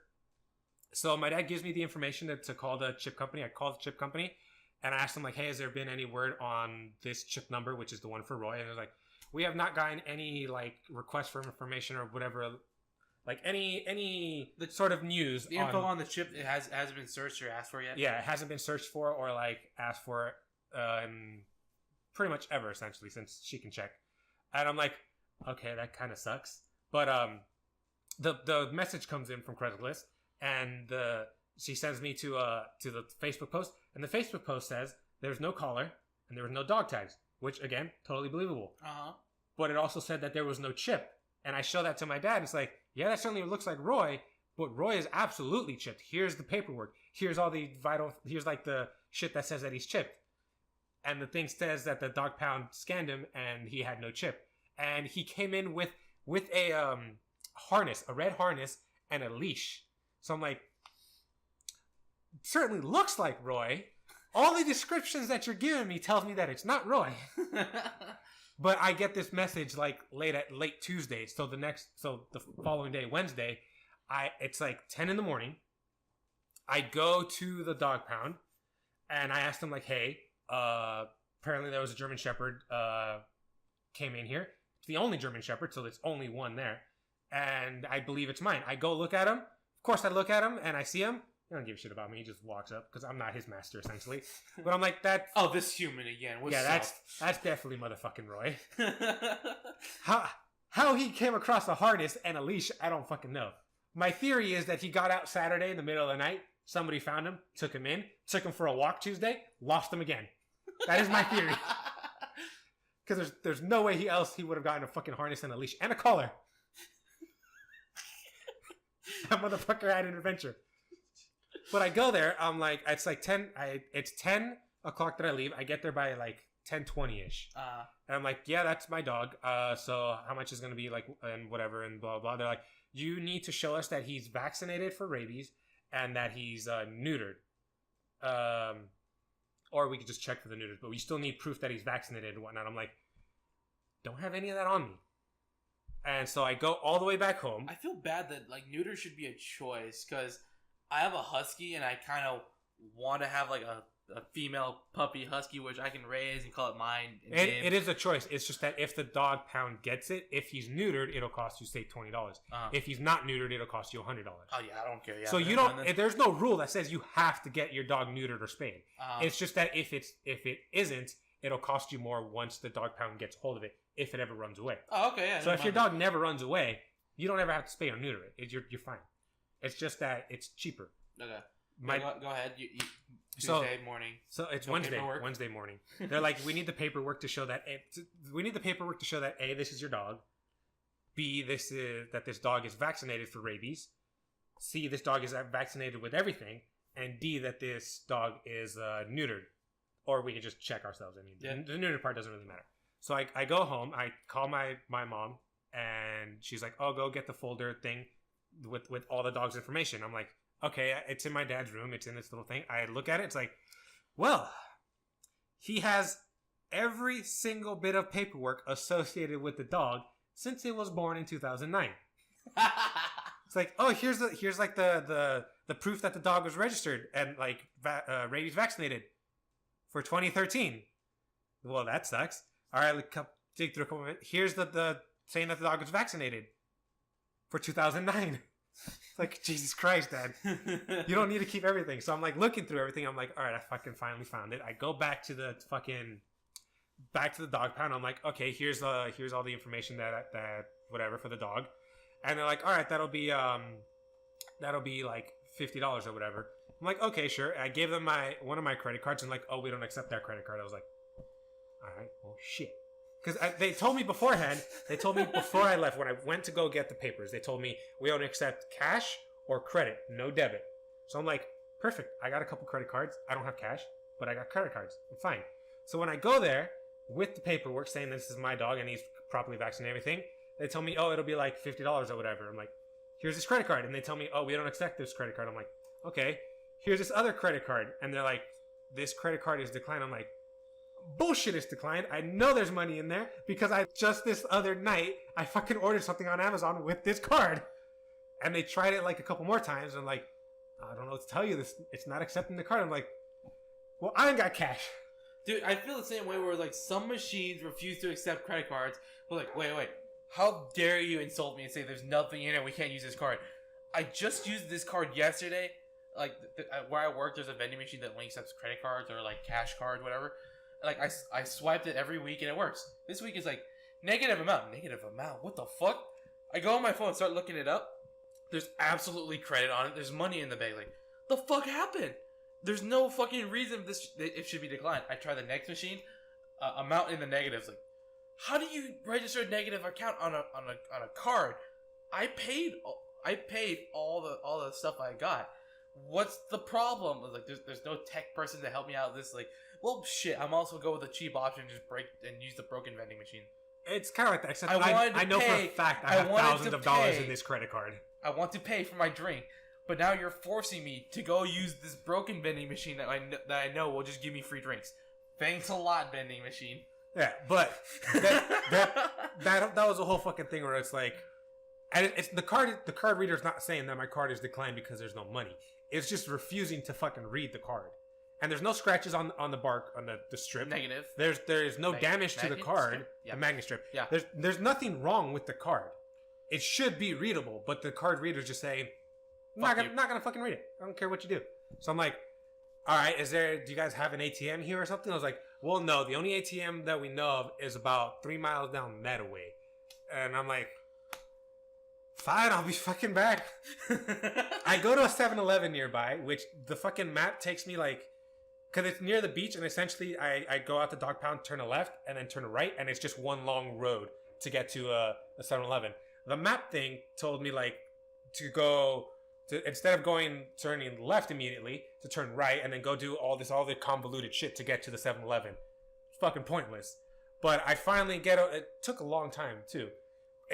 So my dad gives me the information to call the chip company. I call the chip company and I asked them like, hey, has there been any word on this chip number, which is the one for Roy? And they're like, we have not gotten any like request for information or whatever, like any sort of news. The info on the chip hasn't been searched or asked for yet. Yeah, it hasn't been searched for or like asked for. Pretty much ever, essentially, since she can check. And I'm like, okay, that kind of sucks. But the message comes in from Craigslist, and she sends me to the Facebook post, and the Facebook post says there's no collar and there was no dog tags, which again, totally believable. But it also said that there was no chip, and I show that to my dad. It's like, yeah, that certainly looks like Roy, but Roy is absolutely chipped. Here's the paperwork. Here's all the vital. Here's like the shit that says that he's chipped. And the thing says that the dog pound scanned him and he had no chip. And he came in with a harness, a red harness, and a leash. So I'm like, certainly looks like Roy. All the descriptions that you're giving me tells me that it's not Roy. But I get this message like late Tuesday. So the following day, Wednesday, it's like 10 in the morning. I go to the dog pound and I asked them like, hey, apparently there was a German Shepherd came in here. It's the only German Shepherd, so there's only one there. And I believe it's mine. I go look at him. Of course, I look at him and I see him. He don't give a shit about me. He just walks up because I'm not his master, essentially. But I'm like, that... Oh, this human again. What's that's definitely motherfucking Roy. How he came across a harness and a leash, I don't fucking know. My theory is that he got out Saturday in the middle of the night. Somebody found him, took him in, took him for a walk Tuesday, lost him again. That is my theory. Because there's no way he would have gotten a fucking harness and a leash and a collar. That motherfucker had an adventure. But I go there, I'm like, it's like 10 o'clock that I leave. I get there by like 10:20ish. And I'm like, yeah, that's my dog. So how much is going to be like, and whatever, and blah, blah. They're like, you need to show us that he's vaccinated for rabies and that he's neutered. Or we could just check for the neuters, but we still need proof that he's vaccinated and whatnot. I'm like, don't have any of that on me. And so I go all the way back home. I feel bad that like neuter should be a choice because I have a husky and I kind of want to have like a female puppy husky which I can raise and call it mine. It is a choice. It's just that if the dog pound gets it, if he's neutered, it'll cost you say $20. If he's not neutered, it'll cost you $100. Oh yeah, I don't care. Yeah, so you don't. There's no rule that says you have to get your dog neutered or spayed. It's just that if it isn't, it'll cost you more once the dog pound gets hold of it. If it ever runs away. Oh okay. Yeah. So if your dog never runs away, you don't ever have to spay or neuter it. You're fine. It's just that it's cheaper. Okay. Go ahead. Tuesday morning. So it's Wednesday morning. They're like, we need the paperwork to show that A, this is your dog. B, this dog is vaccinated for rabies. C, this dog is vaccinated with everything. And D, that this dog is neutered. Or we can just check ourselves. I mean, the neutered part doesn't really matter. So I go home. I call my mom. And she's like, oh, go get the folder thing with all the dog's information. I'm like, okay, it's in my dad's room. It's in this little thing. I look at it. It's like, well, he has every single bit of paperwork associated with the dog since it was born in 2009. It's like, oh, here's like the proof that the dog was registered and like rabies vaccinated for 2013. Well, that sucks. All right, dig through a couple minutes. Here's the saying that the dog was vaccinated for 2009. It's like, Jesus Christ, Dad. You don't need to keep everything. So I'm like looking through everything. I'm like, all right, I fucking finally found it. I go back to the dog pound. I'm like, okay, here's all the information that whatever for the dog. And they're like, all right, that'll be like $50 or whatever. I'm like, okay, sure. I gave them one of my credit cards and like, oh, we don't accept that credit card. I was like, all right, well, shit. Because they told me beforehand, before I left, when I went to go get the papers, they told me we only accept cash or credit, no debit. So I'm like, perfect. I got a couple credit cards. I don't have cash, but I got credit cards. I'm fine. So when I go there with the paperwork saying this is my dog and he's properly vaccinated and everything, they tell me, oh, it'll be like $50 or whatever. I'm like, here's this credit card. And they tell me, oh, we don't accept this credit card. I'm like, okay, here's this other credit card. And they're like, this credit card is declined. I'm like, bullshit, is declined. I know there's money in there because just this other night I fucking ordered something on Amazon with this card, and they tried it like a couple more times. And I'm like, I don't know what to tell you. It's not accepting the card. I'm like, well, I ain't got cash, dude. I feel the same way where like some machines refuse to accept credit cards. But like, wait, how dare you insult me and say there's nothing in it? We can't use this card. I just used this card yesterday. Like where I work, there's a vending machine that only accepts credit cards or like cash cards, whatever. Like, I swiped it every week and it works. This week is like, negative amount. What the fuck? I go on my phone and start looking it up. There's absolutely credit on it. There's money in the bag. Like, the fuck happened? There's no fucking reason it should be declined. I try the next machine. Amount in the negatives. Like, how do you register a negative account on a card? I paid all the stuff I got. What's the problem? Like, there's no tech person to help me out with this. Like, well, shit, I'm also go with a cheap option, just break and use the broken vending machine. It's kind of like that, except I know for a fact I have thousands of dollars in this credit card. I want to pay for my drink, but now you're forcing me to go use this broken vending machine that I know will just give me free drinks. Thanks a lot, vending machine. Yeah, but that was the whole fucking thing where it's like, and it's the card reader's not saying that my card is declined because there's no money. It's just refusing to fucking read the card. And there's no scratches on the bark on the strip. Negative. There is no damage to the card. Strip? Yeah. The magnet strip. Yeah. There's nothing wrong with the card. It should be readable, but the card reader's just saying, not gonna fucking read it. I don't care what you do. So I'm like, all right, do you guys have an ATM here or something? I was like, well, no, the only ATM that we know of is about 3 miles down that way. And I'm like, fine, I'll be fucking back. I go to a 7-Eleven nearby, which the fucking map takes me like, because it's near the beach, and essentially I go out the dog pound, turn a left, and then turn a right, and it's just one long road to get to a 7-Eleven. The map thing told me like instead of turning left immediately, to turn right, and then go do all the convoluted shit to get to the 7-Eleven. It's fucking pointless. But I finally it took a long time too.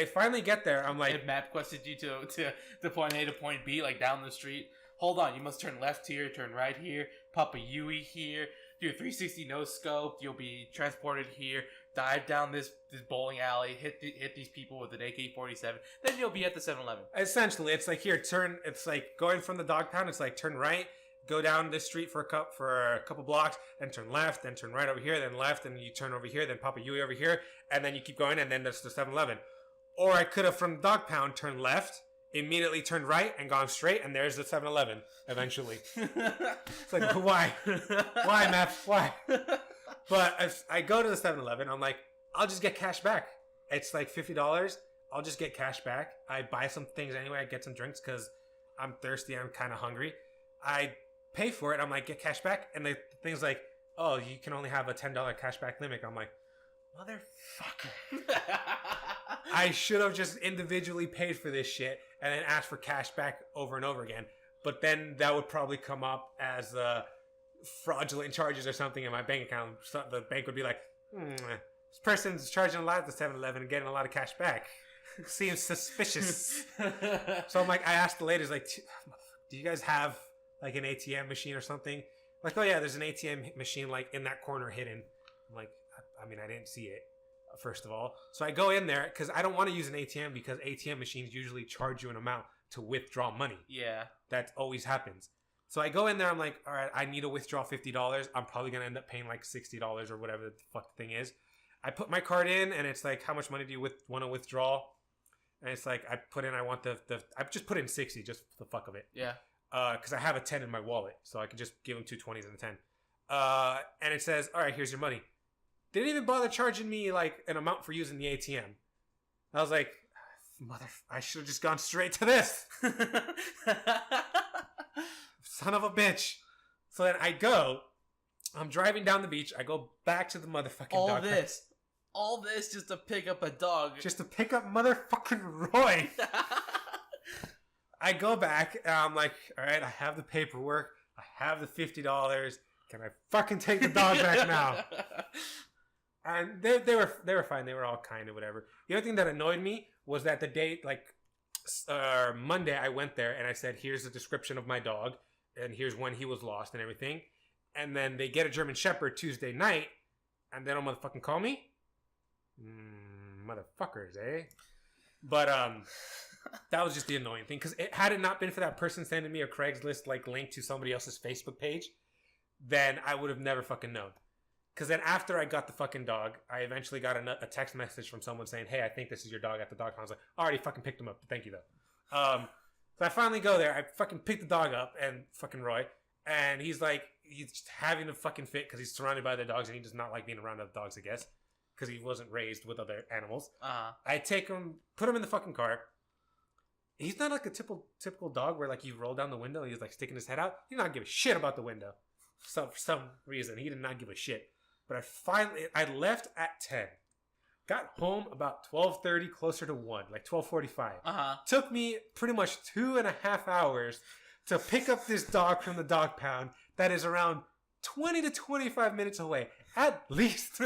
I finally get there, I'm like... It map quested you to point A to point B, like down the street. Hold on, you must turn left here, turn right here, pop a Yui here, do a 360 no scope, you'll be transported here, dive down this bowling alley, hit these people with an AK-47, then you'll be at the 7-Eleven. Essentially, it's like here, it's like going from the dog pound, it's like turn right, go down this street for a couple blocks, then turn left, then turn right over here, then left, and you turn over here, then pop a Yui over here, and then you keep going, and then there's the 7-Eleven. Or I could have, from the dog pound, turned left, immediately turned right, and gone straight, and there's the 7-Eleven, eventually. It's like, why? Why, Matt? Why? But if I go to the 7-Eleven, I'm like, I'll just get cash back. It's like $50. I'll just get cash back. I buy some things anyway. I get some drinks because I'm thirsty. I'm kind of hungry. I pay for it. I'm like, get cash back. And the thing's like, oh, you can only have a $10 cashback limit. I'm like, motherfucker. I should have just individually paid for this shit and then asked for cash back over and over again. But then that would probably come up as fraudulent charges or something in my bank account. So the bank would be like, this person's charging a lot at the 7-Eleven and getting a lot of cash back. Seems suspicious. So I'm like, I asked the ladies, like, do you guys have like an ATM machine or something? Like, oh yeah, there's an ATM machine like in that corner hidden. I'm like, I mean, I didn't see it, first of all. So I go in there because I don't want to use an ATM because ATM machines usually charge you an amount to withdraw money. Yeah. That always happens. So I go in there, I'm like, all right, I need to withdraw $50. I'm probably going to end up paying like $60 or whatever the fuck the thing is. I put my card in and it's like, how much money do you want to withdraw? And it's like, I put in, I just put in 60 just for the fuck of it. Yeah. Because I have a 10 in my wallet. So I can just give them 2 20s and a 10. And it says, all right, here's your money. They didn't even bother charging me like an amount for using the ATM. I was like, I should have just gone straight to this. Son of a bitch. So then I'm driving down the beach. I go back to the motherfucking dog. All this just to pick up a dog. Just to pick up motherfucking Roy. I go back and I'm like, all right, I have the paperwork. I have the $50. Can I fucking take the dog back now? And they were fine. They were all kind of whatever. The other thing that annoyed me was that the day, like Monday, I went there and I said, here's the description of my dog. And here's when he was lost and everything. And then they get a German Shepherd Tuesday night. And they don't motherfucking call me. Motherfuckers, eh? But that was just the annoying thing. Because had it not been for that person sending me a Craigslist like link to somebody else's Facebook page, then I would have never fucking known. Because then after I got the fucking dog, I eventually got a text message from someone saying, hey, I think this is your dog at the dog pound. I was like, I already fucking picked him up. Thank you, though. So I finally go there. I fucking pick the dog up and fucking Roy. And he's like, he's just having a fucking fit because he's surrounded by other dogs and he does not like being around other dogs, I guess. Because he wasn't raised with other animals. I take him, put him in the fucking car. He's not like a typical dog where like you roll down the window and he's like sticking his head out. He did not give a shit about the window. So for some reason, he did not give a shit. But I left at 10. Got home about 12:30, closer to 1, like 12:45. Took me pretty much 2.5 hours to pick up this dog from the dog pound that is around 20 to 25 minutes away, at least.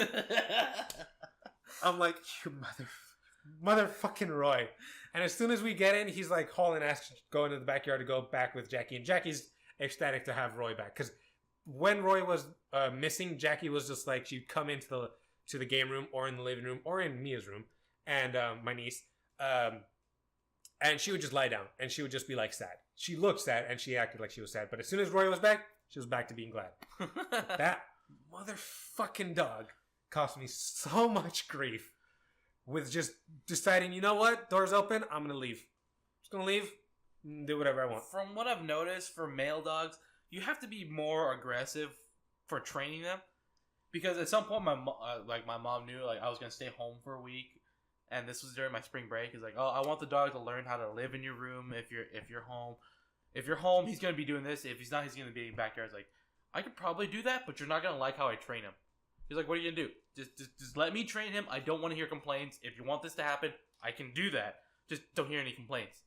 I'm like, you motherfucking Roy. And as soon as we get in, he's like hauling ass, going to the backyard to go back with Jackie. And Jackie's ecstatic to have Roy back. Because when Roy was missing, Jackie was just like, she'd come into the game room or in the living room or in Mia's room and my niece. And she would just lie down and she would just be like sad. She looked sad and she acted like she was sad. But as soon as Roy was back, she was back to being glad. That motherfucking dog cost me so much grief with just deciding, you know what? Door's open. I'm going to leave. Just going to leave and do whatever I want. From what I've noticed for male dogs, you have to be more aggressive for training them. Because at some point, my mom knew like I was going to stay home for a week. And this was during my spring break. It's like, oh, I want the dog to learn how to live in your room if you're home. If you're home, he's going to be doing this. If he's not, he's going to be in the backyard. It's like, I could probably do that, but you're not going to like how I train him. He's like, what are you going to do? Just let me train him. I don't want to hear complaints. If you want this to happen, I can do that. Just don't hear any complaints.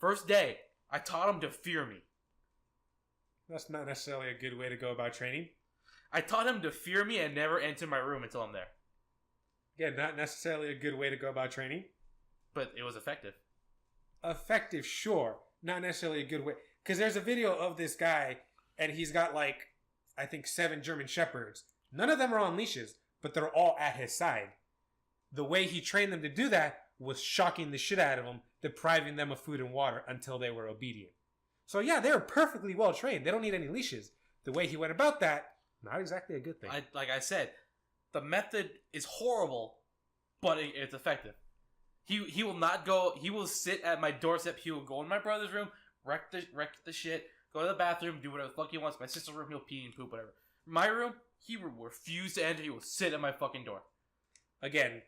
First day, I taught him to fear me. That's not necessarily a good way to go about training. I taught him to fear me and never enter my room until I'm there. Yeah, not necessarily a good way to go about training. But it was effective. Effective, sure. Not necessarily a good way. Because there's a video of this guy, and he's got like, I think 7 German Shepherds. None of them are on leashes, but they're all at his side. The way he trained them to do that was shocking the shit out of them, depriving them of food and water until they were obedient. So yeah, they were perfectly well trained. They don't need any leashes. The way he went about that, not exactly a good thing. Like I said, the method is horrible, but it's effective. He will not go. He will sit at my doorstep. He will go in my brother's room, wreck the shit, go to the bathroom, do whatever the fuck he wants. My sister's room, he'll pee and poop, whatever. My room, he will refuse to enter. He will sit at my fucking door. Again,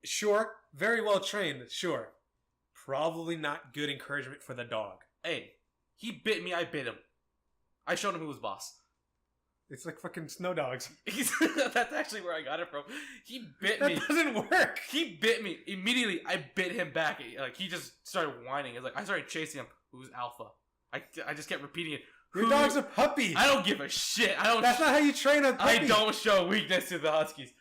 sure, very well trained, sure. Probably not good encouragement for the dog. Hey, he bit me, I bit him. I showed him who was boss. It's like fucking snow dogs. That's actually where I got it from. He bit me. That doesn't work. He bit me. Immediately, I bit him back. Like, he just started whining. It's like, I started chasing him. Who's alpha? I just kept repeating it. Your dog's a puppy. I don't give a shit. That's not how you train a puppy. I don't show weakness to the Huskies.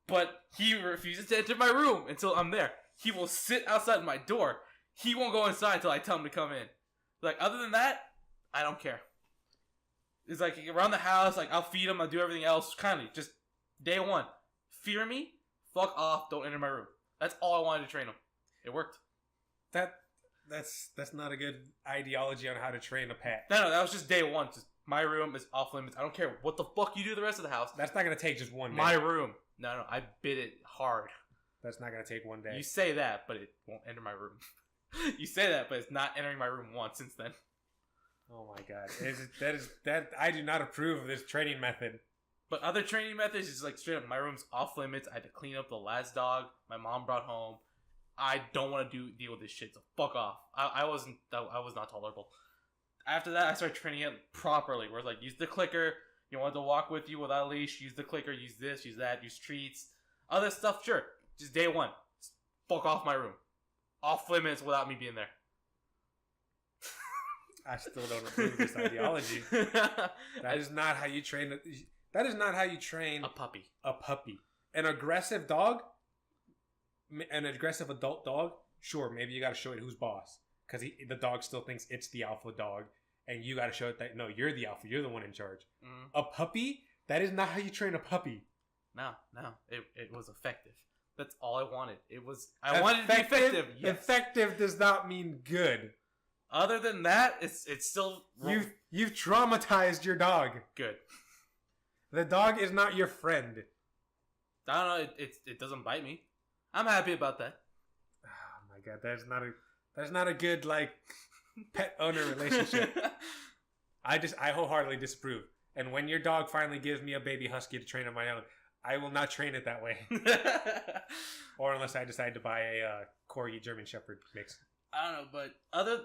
But he refuses to enter my room until I'm there. He will sit outside my door. He won't go inside until I tell him to come in. Like, other than that, I don't care. It's like around the house, like I'll feed him, I'll do everything else. Kindly, just day one, fear me, fuck off, don't enter my room. That's all I wanted to train him. It worked. That's not a good ideology on how to train a pet. No, that was just day one. Just my room is off limits. I don't care what the fuck you do the rest of the house. That's not gonna take just one day. My room. No, I bit it hard. That's not gonna take one day. You say that, but it won't enter my room. You say that, but it's not entering my room once since then. Oh my god, that I do not approve of this training method. But other training methods is like straight up, my room's off limits. I had to clean up the last dog my mom brought home. I don't want to deal with this shit, so fuck off. I was not tolerable. After that, I started training it properly. Where it's like, use the clicker. You want to walk with you without a leash? Use the clicker. Use this. Use that. Use treats. Other stuff, sure. Just day one, just fuck off my room. Off limits without me being there. I still don't approve this ideology. That is not how you train. That is not how you train a puppy. A puppy. An aggressive dog, an aggressive adult dog. Sure, maybe you got to show it who's boss, because the dog still thinks it's the alpha dog, and you got to show it that no, you're the alpha. You're the one in charge. Mm. A puppy. That is not how you train a puppy. No. It was effective. That's all I wanted. I wanted to be effective. Yes. Effective does not mean good. Other than that, it's still... You've traumatized your dog. Good. The dog is not your friend. I don't know. It doesn't bite me. I'm happy about that. Oh my god, that's not a good like pet owner relationship. I wholeheartedly disapprove. And when your dog finally gives me a baby husky to train on my own, I will not train it that way. Or unless I decide to buy a Corgi German Shepherd mix. I don't know, but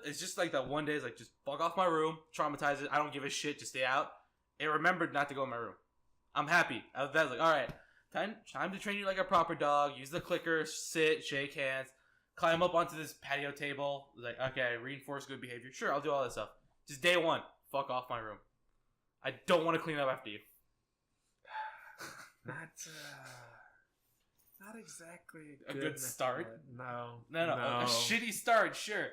it's just like that one day is like, just fuck off my room, traumatize it, I don't give a shit, just stay out. It remembered not to go in my room. I'm happy. I was like, alright, time to train you like a proper dog, use the clicker, sit, shake hands, climb up onto this patio table, like, okay, reinforce good behavior. Sure, I'll do all that stuff. Just day one, fuck off my room. I don't want to clean up after you. Not exactly a good start. No. A shitty start, sure.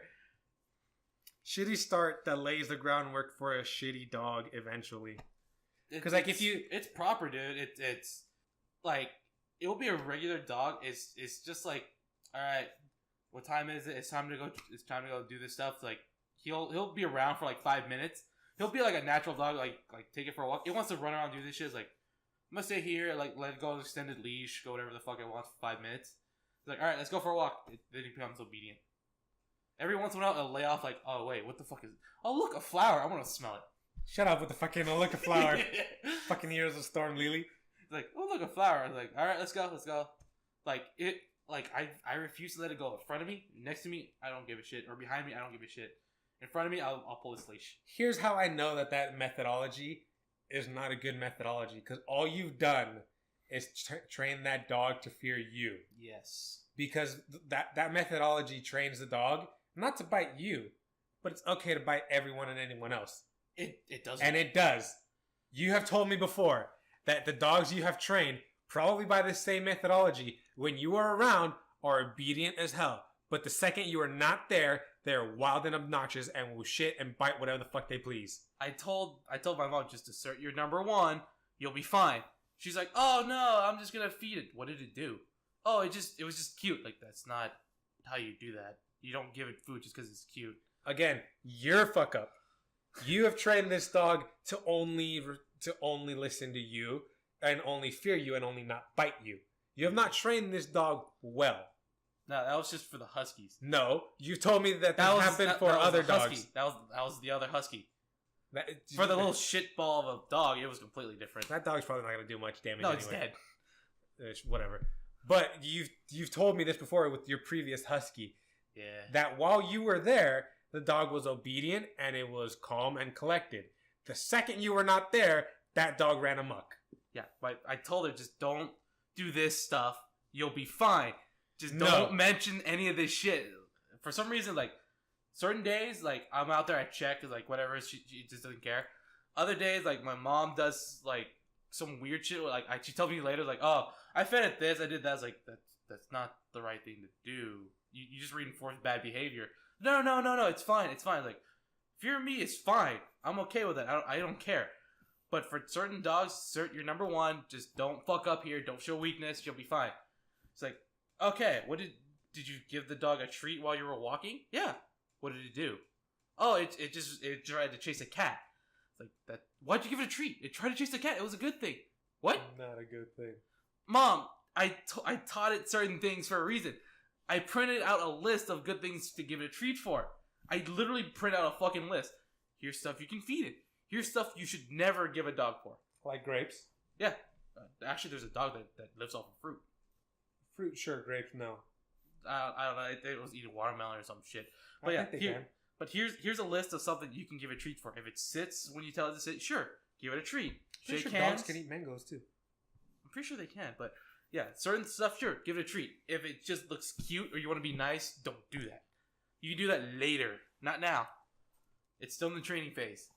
Shitty start that lays the groundwork for a shitty dog eventually. Because like it's proper, dude. It's like it will be a regular dog. It's just like, all right, what time is it? It's time to go. It's time to go do this stuff. Like he'll be around for like 5 minutes. He'll be like a natural dog. Like take it for a walk. It wants to run around, do this shit. It's like, I'm gonna stay here, like let it go extended leash, go whatever the fuck it wants for 5 minutes. It's like, all right, let's go for a walk. Then he becomes obedient. Every once in a while, it'll lay off like, oh wait, what the fuck is it? Oh look, a flower. I want to smell it. Shut up with the fucking, oh look, a flower. Fucking Heroes of Storm Lily. It's like, oh look, a flower. I was like, all right, let's go. Like it, like I refuse to let it go. In front of me, next to me, I don't give a shit. Or behind me, I don't give a shit. In front of me, I'll pull this leash. Here's how I know that methodology is not a good methodology, because all you've done is train that dog to fear you. Yes. Because that methodology trains the dog not to bite you, but it's okay to bite everyone and anyone else. It does. And it does. You have told me before that the dogs you have trained, probably by the same methodology, when you are around, are obedient as hell. But the second you are not there, they're wild and obnoxious and will shit and bite whatever the fuck they please. I told my mom, just assert your number one, you'll be fine. She's like, oh no, I'm just gonna feed it. What did it do? Oh, it was just cute. Like, that's not how you do that. You don't give it food just because it's cute. Again, you're fuck up. You have trained this dog to only listen to you and only fear you and only not bite you. You have not trained this dog well. No, that was just for the huskies. No, you told me that happened for other dogs. That was the other husky. For the little shitball of a dog, it was completely different. That dog's probably not going to do much damage. No, it's dead. Whatever. But you've told me this before with your previous husky. Yeah. That while you were there, the dog was obedient and it was calm and collected. The second you were not there, that dog ran amok. Yeah, but I told her, just don't do this stuff. You'll be fine. Just don't mention any of this shit. For some reason, like, certain days, like, I'm out there, I check, like, whatever, she just doesn't care. Other days, like, my mom does, like, some weird shit. Like, she tells me later, like, oh, I fed it this, I did that. I was like, that's not the right thing to do. You just reinforce bad behavior. No, it's fine. Like, fear me is fine. I'm okay with that. I don't care. But for certain dogs, you're number one. Just don't fuck up here. Don't show weakness. You'll be fine. It's like, okay, what did you give the dog a treat while you were walking? Yeah. What did it do? Oh, it tried to chase a cat. It's like that. Why'd you give it a treat? It tried to chase a cat. It was a good thing. What? Not a good thing. Mom, I taught it certain things for a reason. I printed out a list of good things to give it a treat for. I literally print out a fucking list. Here's stuff you can feed it. Here's stuff you should never give a dog for. Like grapes? Yeah. Actually, there's a dog that lives off of fruit. Fruit, sure. Grapes, no. I don't know. It was eating watermelon or some shit. But yeah, here's a list of something you can give a treat for. If it sits when you tell it to sit, sure, give it a treat. Shake hands. Dogs can eat mangoes too. I'm pretty sure they can, but yeah, certain stuff, sure, give it a treat. If it just looks cute or you want to be nice, don't do that. You can do that later, not now. It's still in the training phase.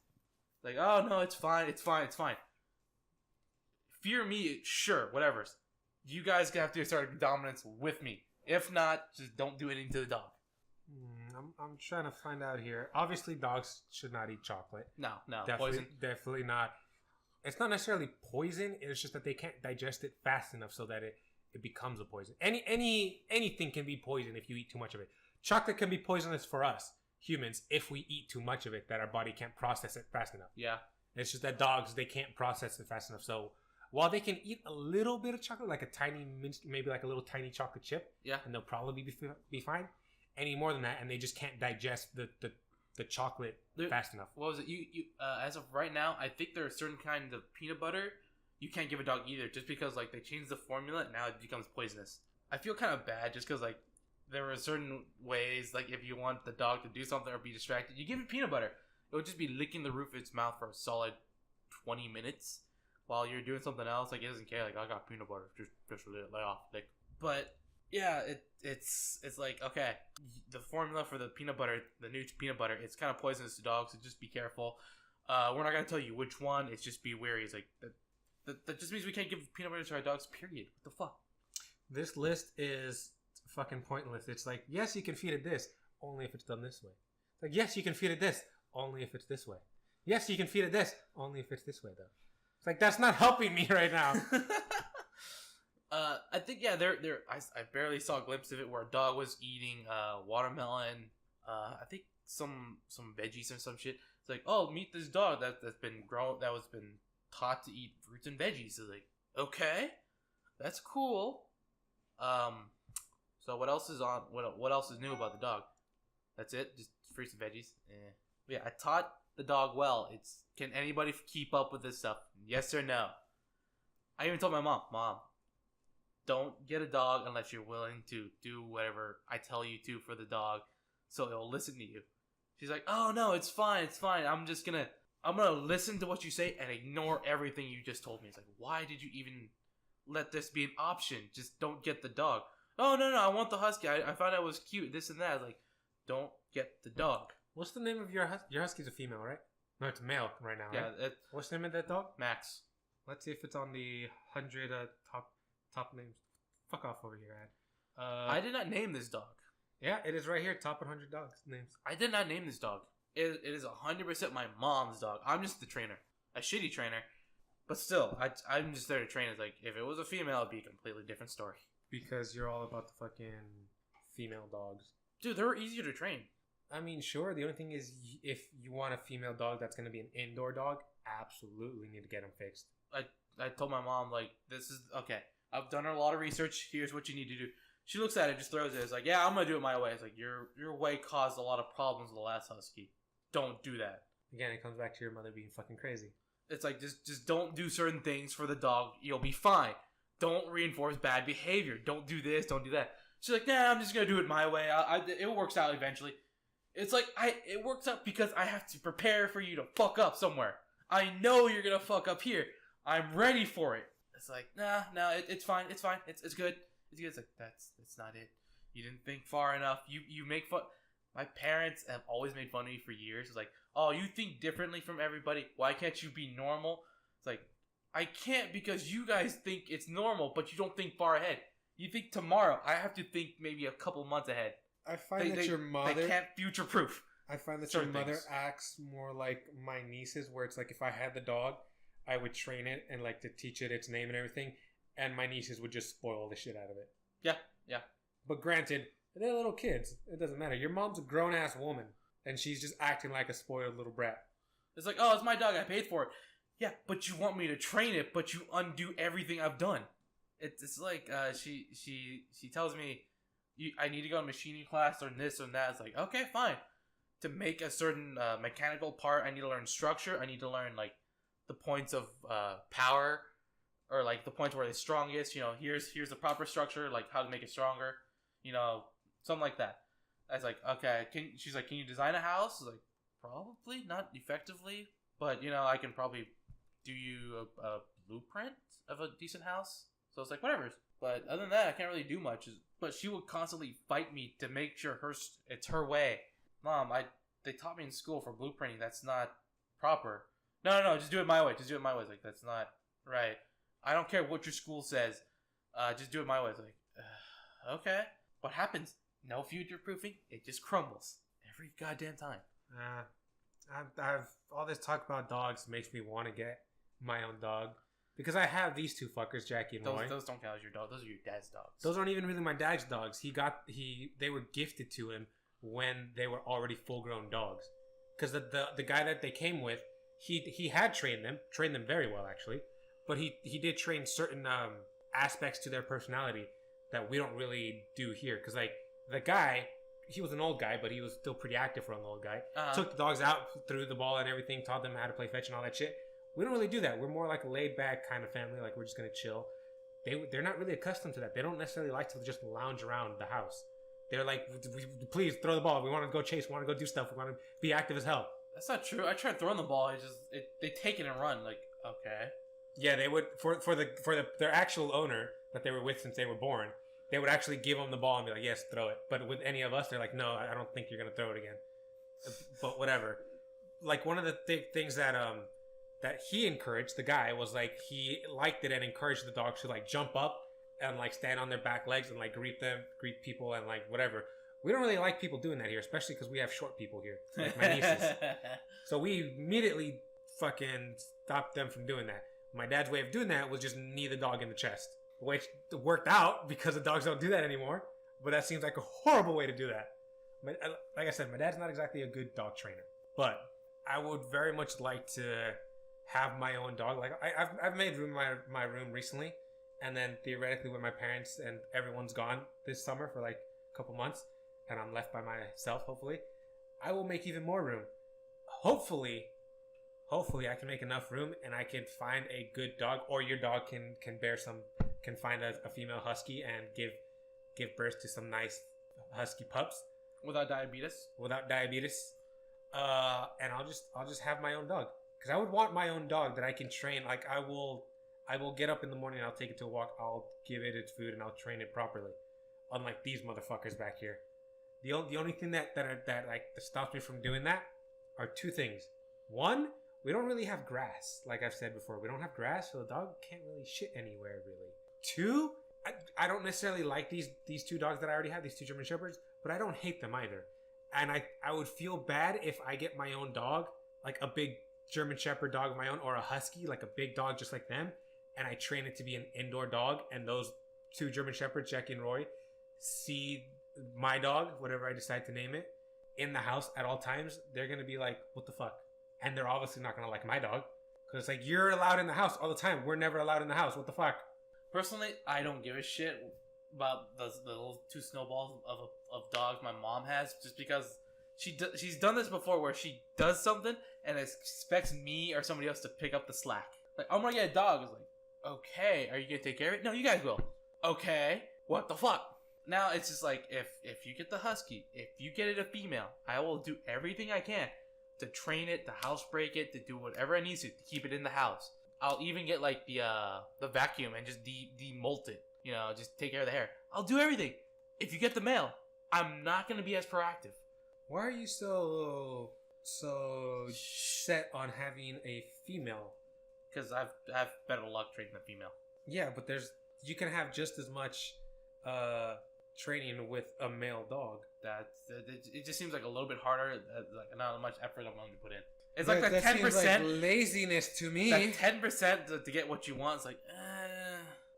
Like, oh no, it's fine. Fear me, sure, whatever. You guys have to start dominance with me. If not, just don't do anything to the dog. I'm trying to find out here. Obviously, dogs should not eat chocolate. No, definitely not. It's not necessarily poison. It's just that they can't digest it fast enough so that it becomes a poison. Anything can be poison if you eat too much of it. Chocolate can be poisonous for us humans if we eat too much of it, that our body can't process it fast enough. Yeah. It's just that dogs, they can't process it fast enough. So while they can eat a little bit of chocolate, like a tiny, maybe like a little tiny chocolate chip, yeah, and they'll probably be fine. Any more than that, and they just can't digest the chocolate fast enough. What was it? You as of right now, I think there are certain kinds of peanut butter you can't give a dog either, just because like they changed the formula and now it becomes poisonous. I feel kind of bad just because like there were certain ways, like if you want the dog to do something or be distracted, you give it peanut butter. It would just be licking the roof of its mouth for a solid 20 minutes while you're doing something else. Like it doesn't care. Like I got peanut butter, just lay off. Like, but yeah, it's like, okay, the formula for the peanut butter, the new peanut butter, it's kind of poisonous to dogs, so just be careful. We're not gonna tell you which one. It's just be wary. It's like that just means we can't give peanut butter to our dogs. Period. What the fuck? This list is fucking pointless. It's like, yes, you can feed it this, only if it's done this way. It's like, yes, you can feed it this, only if it's this way. Yes, you can feed it this, only if it's this way, though. It's like, that's not helping me right now. I think, yeah, I barely saw a glimpse of it where a dog was eating watermelon, I think some veggies or some shit. It's like, oh, meet this dog that's been taught to eat fruits and veggies. So like, okay, that's cool. So what else is on? What else is new about the dog? That's it. Just fruits and veggies. Yeah, I taught the dog well. Can anybody keep up with this stuff? Yes or no? I even told my mom, don't get a dog unless you're willing to do whatever I tell you to for the dog, so it'll listen to you. She's like, oh no, it's fine. I'm gonna listen to what you say and ignore everything you just told me. It's like, why did you even let this be an option? Just don't get the dog. Oh no, I want the husky. I found out it was cute. This and that. Like, don't get the dog. What's the name of your husky? Your husky's a female, right? No, it's a male right now. Yeah. Right? What's the name of that dog? Max. Let's see if it's on the 100 top names. Fuck off over here, Ad. I did not name this dog. Yeah, it is right here. Top 100 dogs names. I did not name this dog. It is 100% my mom's dog. I'm just the trainer, a shitty trainer, but still, I'm just there to train. It's like, if it was a female, it'd be a completely different story. Because you're all about the fucking female dogs. Dude, they're easier to train. I mean, sure. The only thing is, if you want a female dog that's going to be an indoor dog, absolutely need to get them fixed. I told my mom, like, this is, okay, I've done a lot of research. Here's what you need to do. She looks at it, just throws it. It's like, yeah, I'm going to do it my way. It's like, your way caused a lot of problems with the last husky. Don't do that. Again, it comes back to your mother being fucking crazy. It's like, just don't do certain things for the dog. You'll be fine. Don't reinforce bad behavior. Don't do this. Don't do that. She's like, nah, I'm just going to do it my way. It works out eventually. It's like, it works out because I have to prepare for you to fuck up somewhere. I know you're gonna fuck up here. I'm ready for it. It's like, nah, it's fine. It's fine. It's good. It's good. It's like, that's not it. You didn't think far enough. You make fun. My parents have always made fun of me for years. It's like, oh, you think differently from everybody. Why can't you be normal? It's like, I can't because you guys think it's normal, but you don't think far ahead. You think tomorrow. I have to think maybe a couple months ahead. I find that your mother... They can't future-proof. I find that your mother acts more like my nieces, where it's like if I had the dog, I would train it and like to teach it its name and everything, and my nieces would just spoil the shit out of it. Yeah. But granted, they're little kids. It doesn't matter. Your mom's a grown-ass woman, and she's just acting like a spoiled little brat. It's like, oh, it's my dog. I paid for it. Yeah, but you want me to train it, but you undo everything I've done. It's like she tells me I need to go to machining class or this or that. It's like, okay, fine. To make a certain mechanical part, I need to learn structure. I need to learn like the points of power, or like the points where it's strongest. You know, here's the proper structure, like how to make it stronger. You know, something like that. I was like, okay. She's like, can you design a house? I was like, probably not effectively, but you know, I can probably do you a blueprint of a decent house. So it's like, whatever. But other than that, I can't really do much. But she would constantly fight me to make sure it's her way. Mom, they taught me in school for blueprinting. That's not proper. No, just do it my way. Just do it my way. It's like, that's not right. I don't care what your school says. Just do it my way. It's like, okay. What happens? No future proofing. It just crumbles every goddamn time. I've all this talk about dogs makes me want to get my own dog. Because I have these two fuckers, Jackie and Roy. Those don't count as your dog. Those are your dad's dogs. Those aren't even really my dad's dogs. They were gifted to him when they were already full-grown dogs. Because the guy that they came with, he had trained them very well actually, but he did train certain aspects to their personality that we don't really do here. Because like the guy, he was an old guy, but he was still pretty active for an old guy. Took the dogs out, threw the ball and everything, taught them how to play fetch and all that shit. We don't really do that. We're more like a laid-back kind of family. Like, we're just going to chill. They're not really accustomed to that. They don't necessarily like to just lounge around the house. They're like, please, throw the ball. We want to go chase. We want to go do stuff. We want to be active as hell. That's not true. I tried throwing the ball. They take it and run. Like, okay. Yeah, they would, for their actual owner that they were with since they were born, they would actually give them the ball and be like, yes, throw it. But with any of us, they're like, no, I don't think you're going to throw it again. But whatever. Like, one of the things that he encouraged, the guy, was like he liked it and encouraged the dogs to like jump up and like stand on their back legs and like greet people and like whatever. We don't really like people doing that here, especially because we have short people here, like my nieces. So we immediately fucking stopped them from doing that. My dad's way of doing that was just knee the dog in the chest, which worked out because the dogs don't do that anymore. But that seems like a horrible way to do that. Like I said, my dad's not exactly a good dog trainer, but I would very much like to have my own dog. Like I've made room in my room recently, and then theoretically when my parents and everyone's gone this summer for like a couple months and I'm left by myself, hopefully I will make even more room. Hopefully I can make enough room and I can find a good dog, or your dog can find a female husky and give birth to some nice husky pups without diabetes. And I'll just have my own dog. Because I would want my own dog that I can train. Like, I will get up in the morning and I'll take it to a walk. I'll give it its food and I'll train it properly. Unlike these motherfuckers back here. The only thing that stops me from doing that are two things. One, we don't really have grass. Like I've said before, we don't have grass, so the dog can't really shit anywhere, really. Two, I don't necessarily like these two dogs that I already have, these two German Shepherds, but I don't hate them either. And I would feel bad if I get my own dog, like a big German Shepherd dog of my own, or a husky, like a big dog just like them, and I train it to be an indoor dog, and those two German Shepherds, Jackie and Roy, see my dog, whatever I decide to name it, in the house at all times. They're going to be like, what the fuck? And they're obviously not going to like my dog, because it's like, you're allowed in the house all the time. We're never allowed in the house. What the fuck? Personally, I don't give a shit about the little two snowballs of dogs my mom has, just because she's done this before where she does something and expects me or somebody else to pick up the slack. Like, I'm gonna get a dog. It's like, okay, are you gonna take care of it? No, you guys will. Okay, what the fuck? Now it's just like, if you get the husky, if you get it a female, I will do everything I can. to train it, to housebreak it, to do whatever it needs to keep it in the house. I'll even get like the vacuum and just demolt it. You know, just take care of the hair. I'll do everything. If you get the male, I'm not gonna be as proactive. Why are you so set on having a female? Because I've better luck training the female. Yeah, but you can have just as much training with a male dog. It just seems like a little bit harder. Like not much effort I'm willing to put in. It's like that 10%. Like laziness to me. That 10% to get what you want. It's like,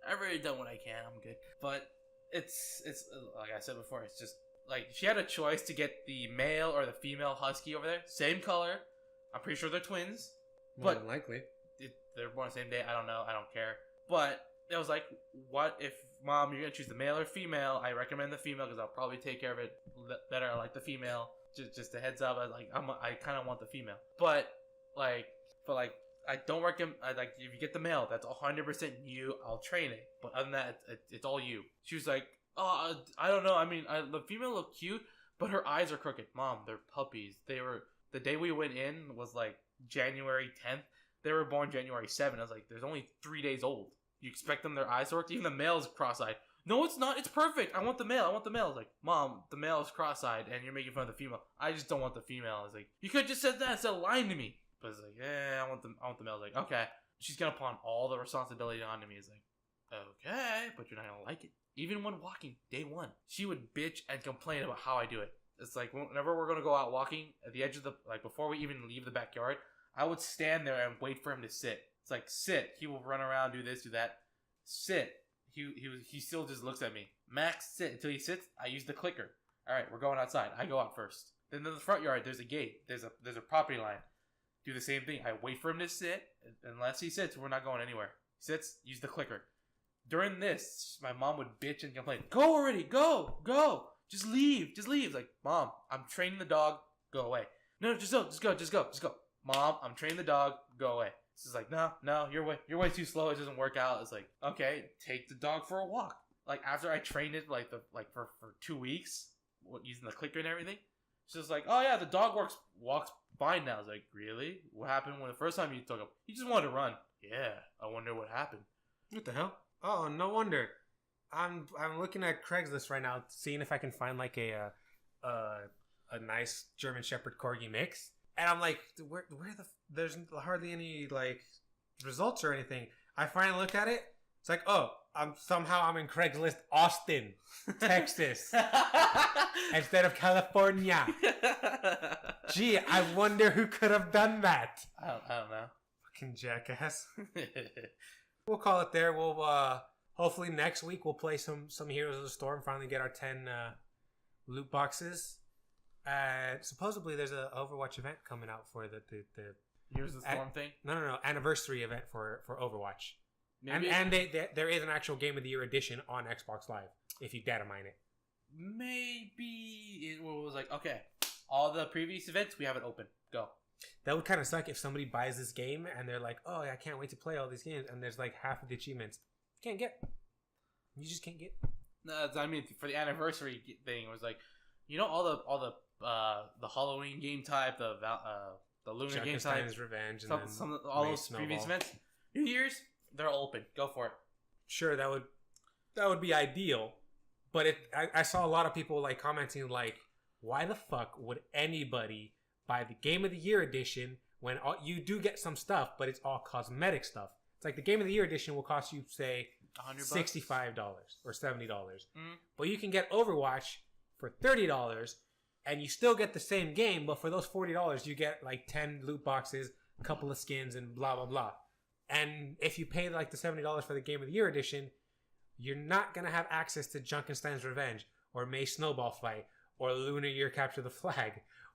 I've already done what I can. I'm good. But it's like I said before. It's just like if she had a choice to get the male or the female husky over there, same color. I'm pretty sure they're twins. More than likely. They're born the same day. I don't know. I don't care. But it was like, what if, Mom, you're gonna choose the male or female? I recommend the female because I'll probably take care of it better. I like the female. Just a heads up. I kind of want the female. But I don't recommend. If you get the male, that's 100% you. I'll train it. But other than that, it's all you. She was like, oh, I don't know. I mean, the female looked cute, but her eyes are crooked. Mom, they're puppies. The day we went in was like January 10th. They were born January 7th. I was like, there's only 3 days old. You expect them their eyes to work? Even the male's cross-eyed. No, it's not. It's perfect. I want the male. I was like, Mom, the male is cross-eyed and you're making fun of the female. I just don't want the female. I was like, you could have just said that instead of lying to me. But it's like, yeah, I want the male. I was like, okay. She's gonna pawn all the responsibility onto me. It's like, okay, but you're not gonna like it. Even when walking, day one, she would bitch and complain about how I do it. It's like whenever we're gonna go out walking at the edge of before we even leave the backyard, I would stand there and wait for him to sit. It's like, sit. He will run around, do this, do that. Sit. He still just looks at me. Max, sit. Until he sits, I use the clicker. All right, we're going outside. I go out first. Then in the front yard, there's a gate. There's a property line. Do the same thing. I wait for him to sit. Unless he sits, we're not going anywhere. He sits, use the clicker. During this, my mom would bitch and complain. Go already. Go. Just leave. It's like, Mom, I'm training the dog. Go away. No, just go. Mom, I'm training the dog. Go away. She's like, no, you're way too slow. It doesn't work out. It's like, okay, take the dog for a walk. Like after I trained it for 2 weeks, using the clicker and everything, she's like, oh yeah, the dog walks fine now. I was like, really? What happened when the first time you took him? He just wanted to run. Yeah, I wonder what happened. What the hell? Oh, no wonder. I'm looking at Craigslist right now, seeing if I can find like a nice German Shepherd Corgi mix. And I'm like, there's hardly any like results or anything. I finally look at it. It's like, oh, I'm in Craigslist Austin, Texas, instead of California. Gee, I wonder who could have done that. I don't know. Fucking jackass. We'll call it there. We'll hopefully next week we'll play some Heroes of the Storm. Finally get our 10 loot boxes. Supposedly there's an Overwatch event coming out for the Here's the Storm thing? No, anniversary event for Overwatch. Maybe and there is an actual Game of the Year edition on Xbox Live if you data mine it. Maybe it was like, okay, all the previous events we have it open. Go. That would kind of suck if somebody buys this game and they're like, oh, I can't wait to play all these games, and there's like half of the achievements you can't get. You just can't get. No, I mean for the anniversary thing, it was like, all the Halloween game type, the Lunar game type, Revenge, and all those previous events. New Year's, they're all open. Go for it. Sure, that would be ideal, but I saw a lot of people like commenting like, why the fuck would anybody buy the Game of the Year edition when you do get some stuff, but it's all cosmetic stuff? It's like the Game of the Year edition will cost you say $65 or $70, but you can get Overwatch for $30. And you still get the same game, but for those $40, you get like 10 loot boxes, a couple of skins, and blah, blah, blah. And if you pay like the $70 for the Game of the Year edition, you're not going to have access to Junkenstein's Revenge, or May Snowball Fight, or Lunar Year Capture the Flag,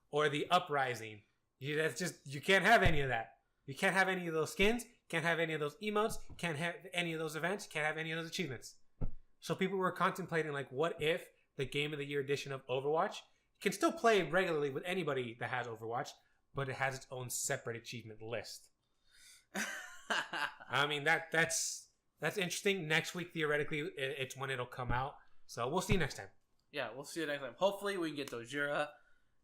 or the Uprising. You can't have any of that. You can't have any of those skins, can't have any of those emotes, can't have any of those events, can't have any of those achievements. So people were contemplating like, what if the Game of the Year edition of Overwatch can still play regularly with anybody that has Overwatch, but it has its own separate achievement list. I mean, that's interesting. Next week, theoretically, it's when it'll come out. So we'll see you next time. Yeah, we'll see you next time. Hopefully, we can get Dojira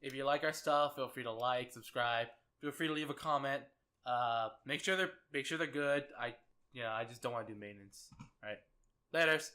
If you like our stuff, feel free to like, subscribe. Feel free to leave a comment. Make sure they're good. I just don't want to do maintenance. All right. Laters.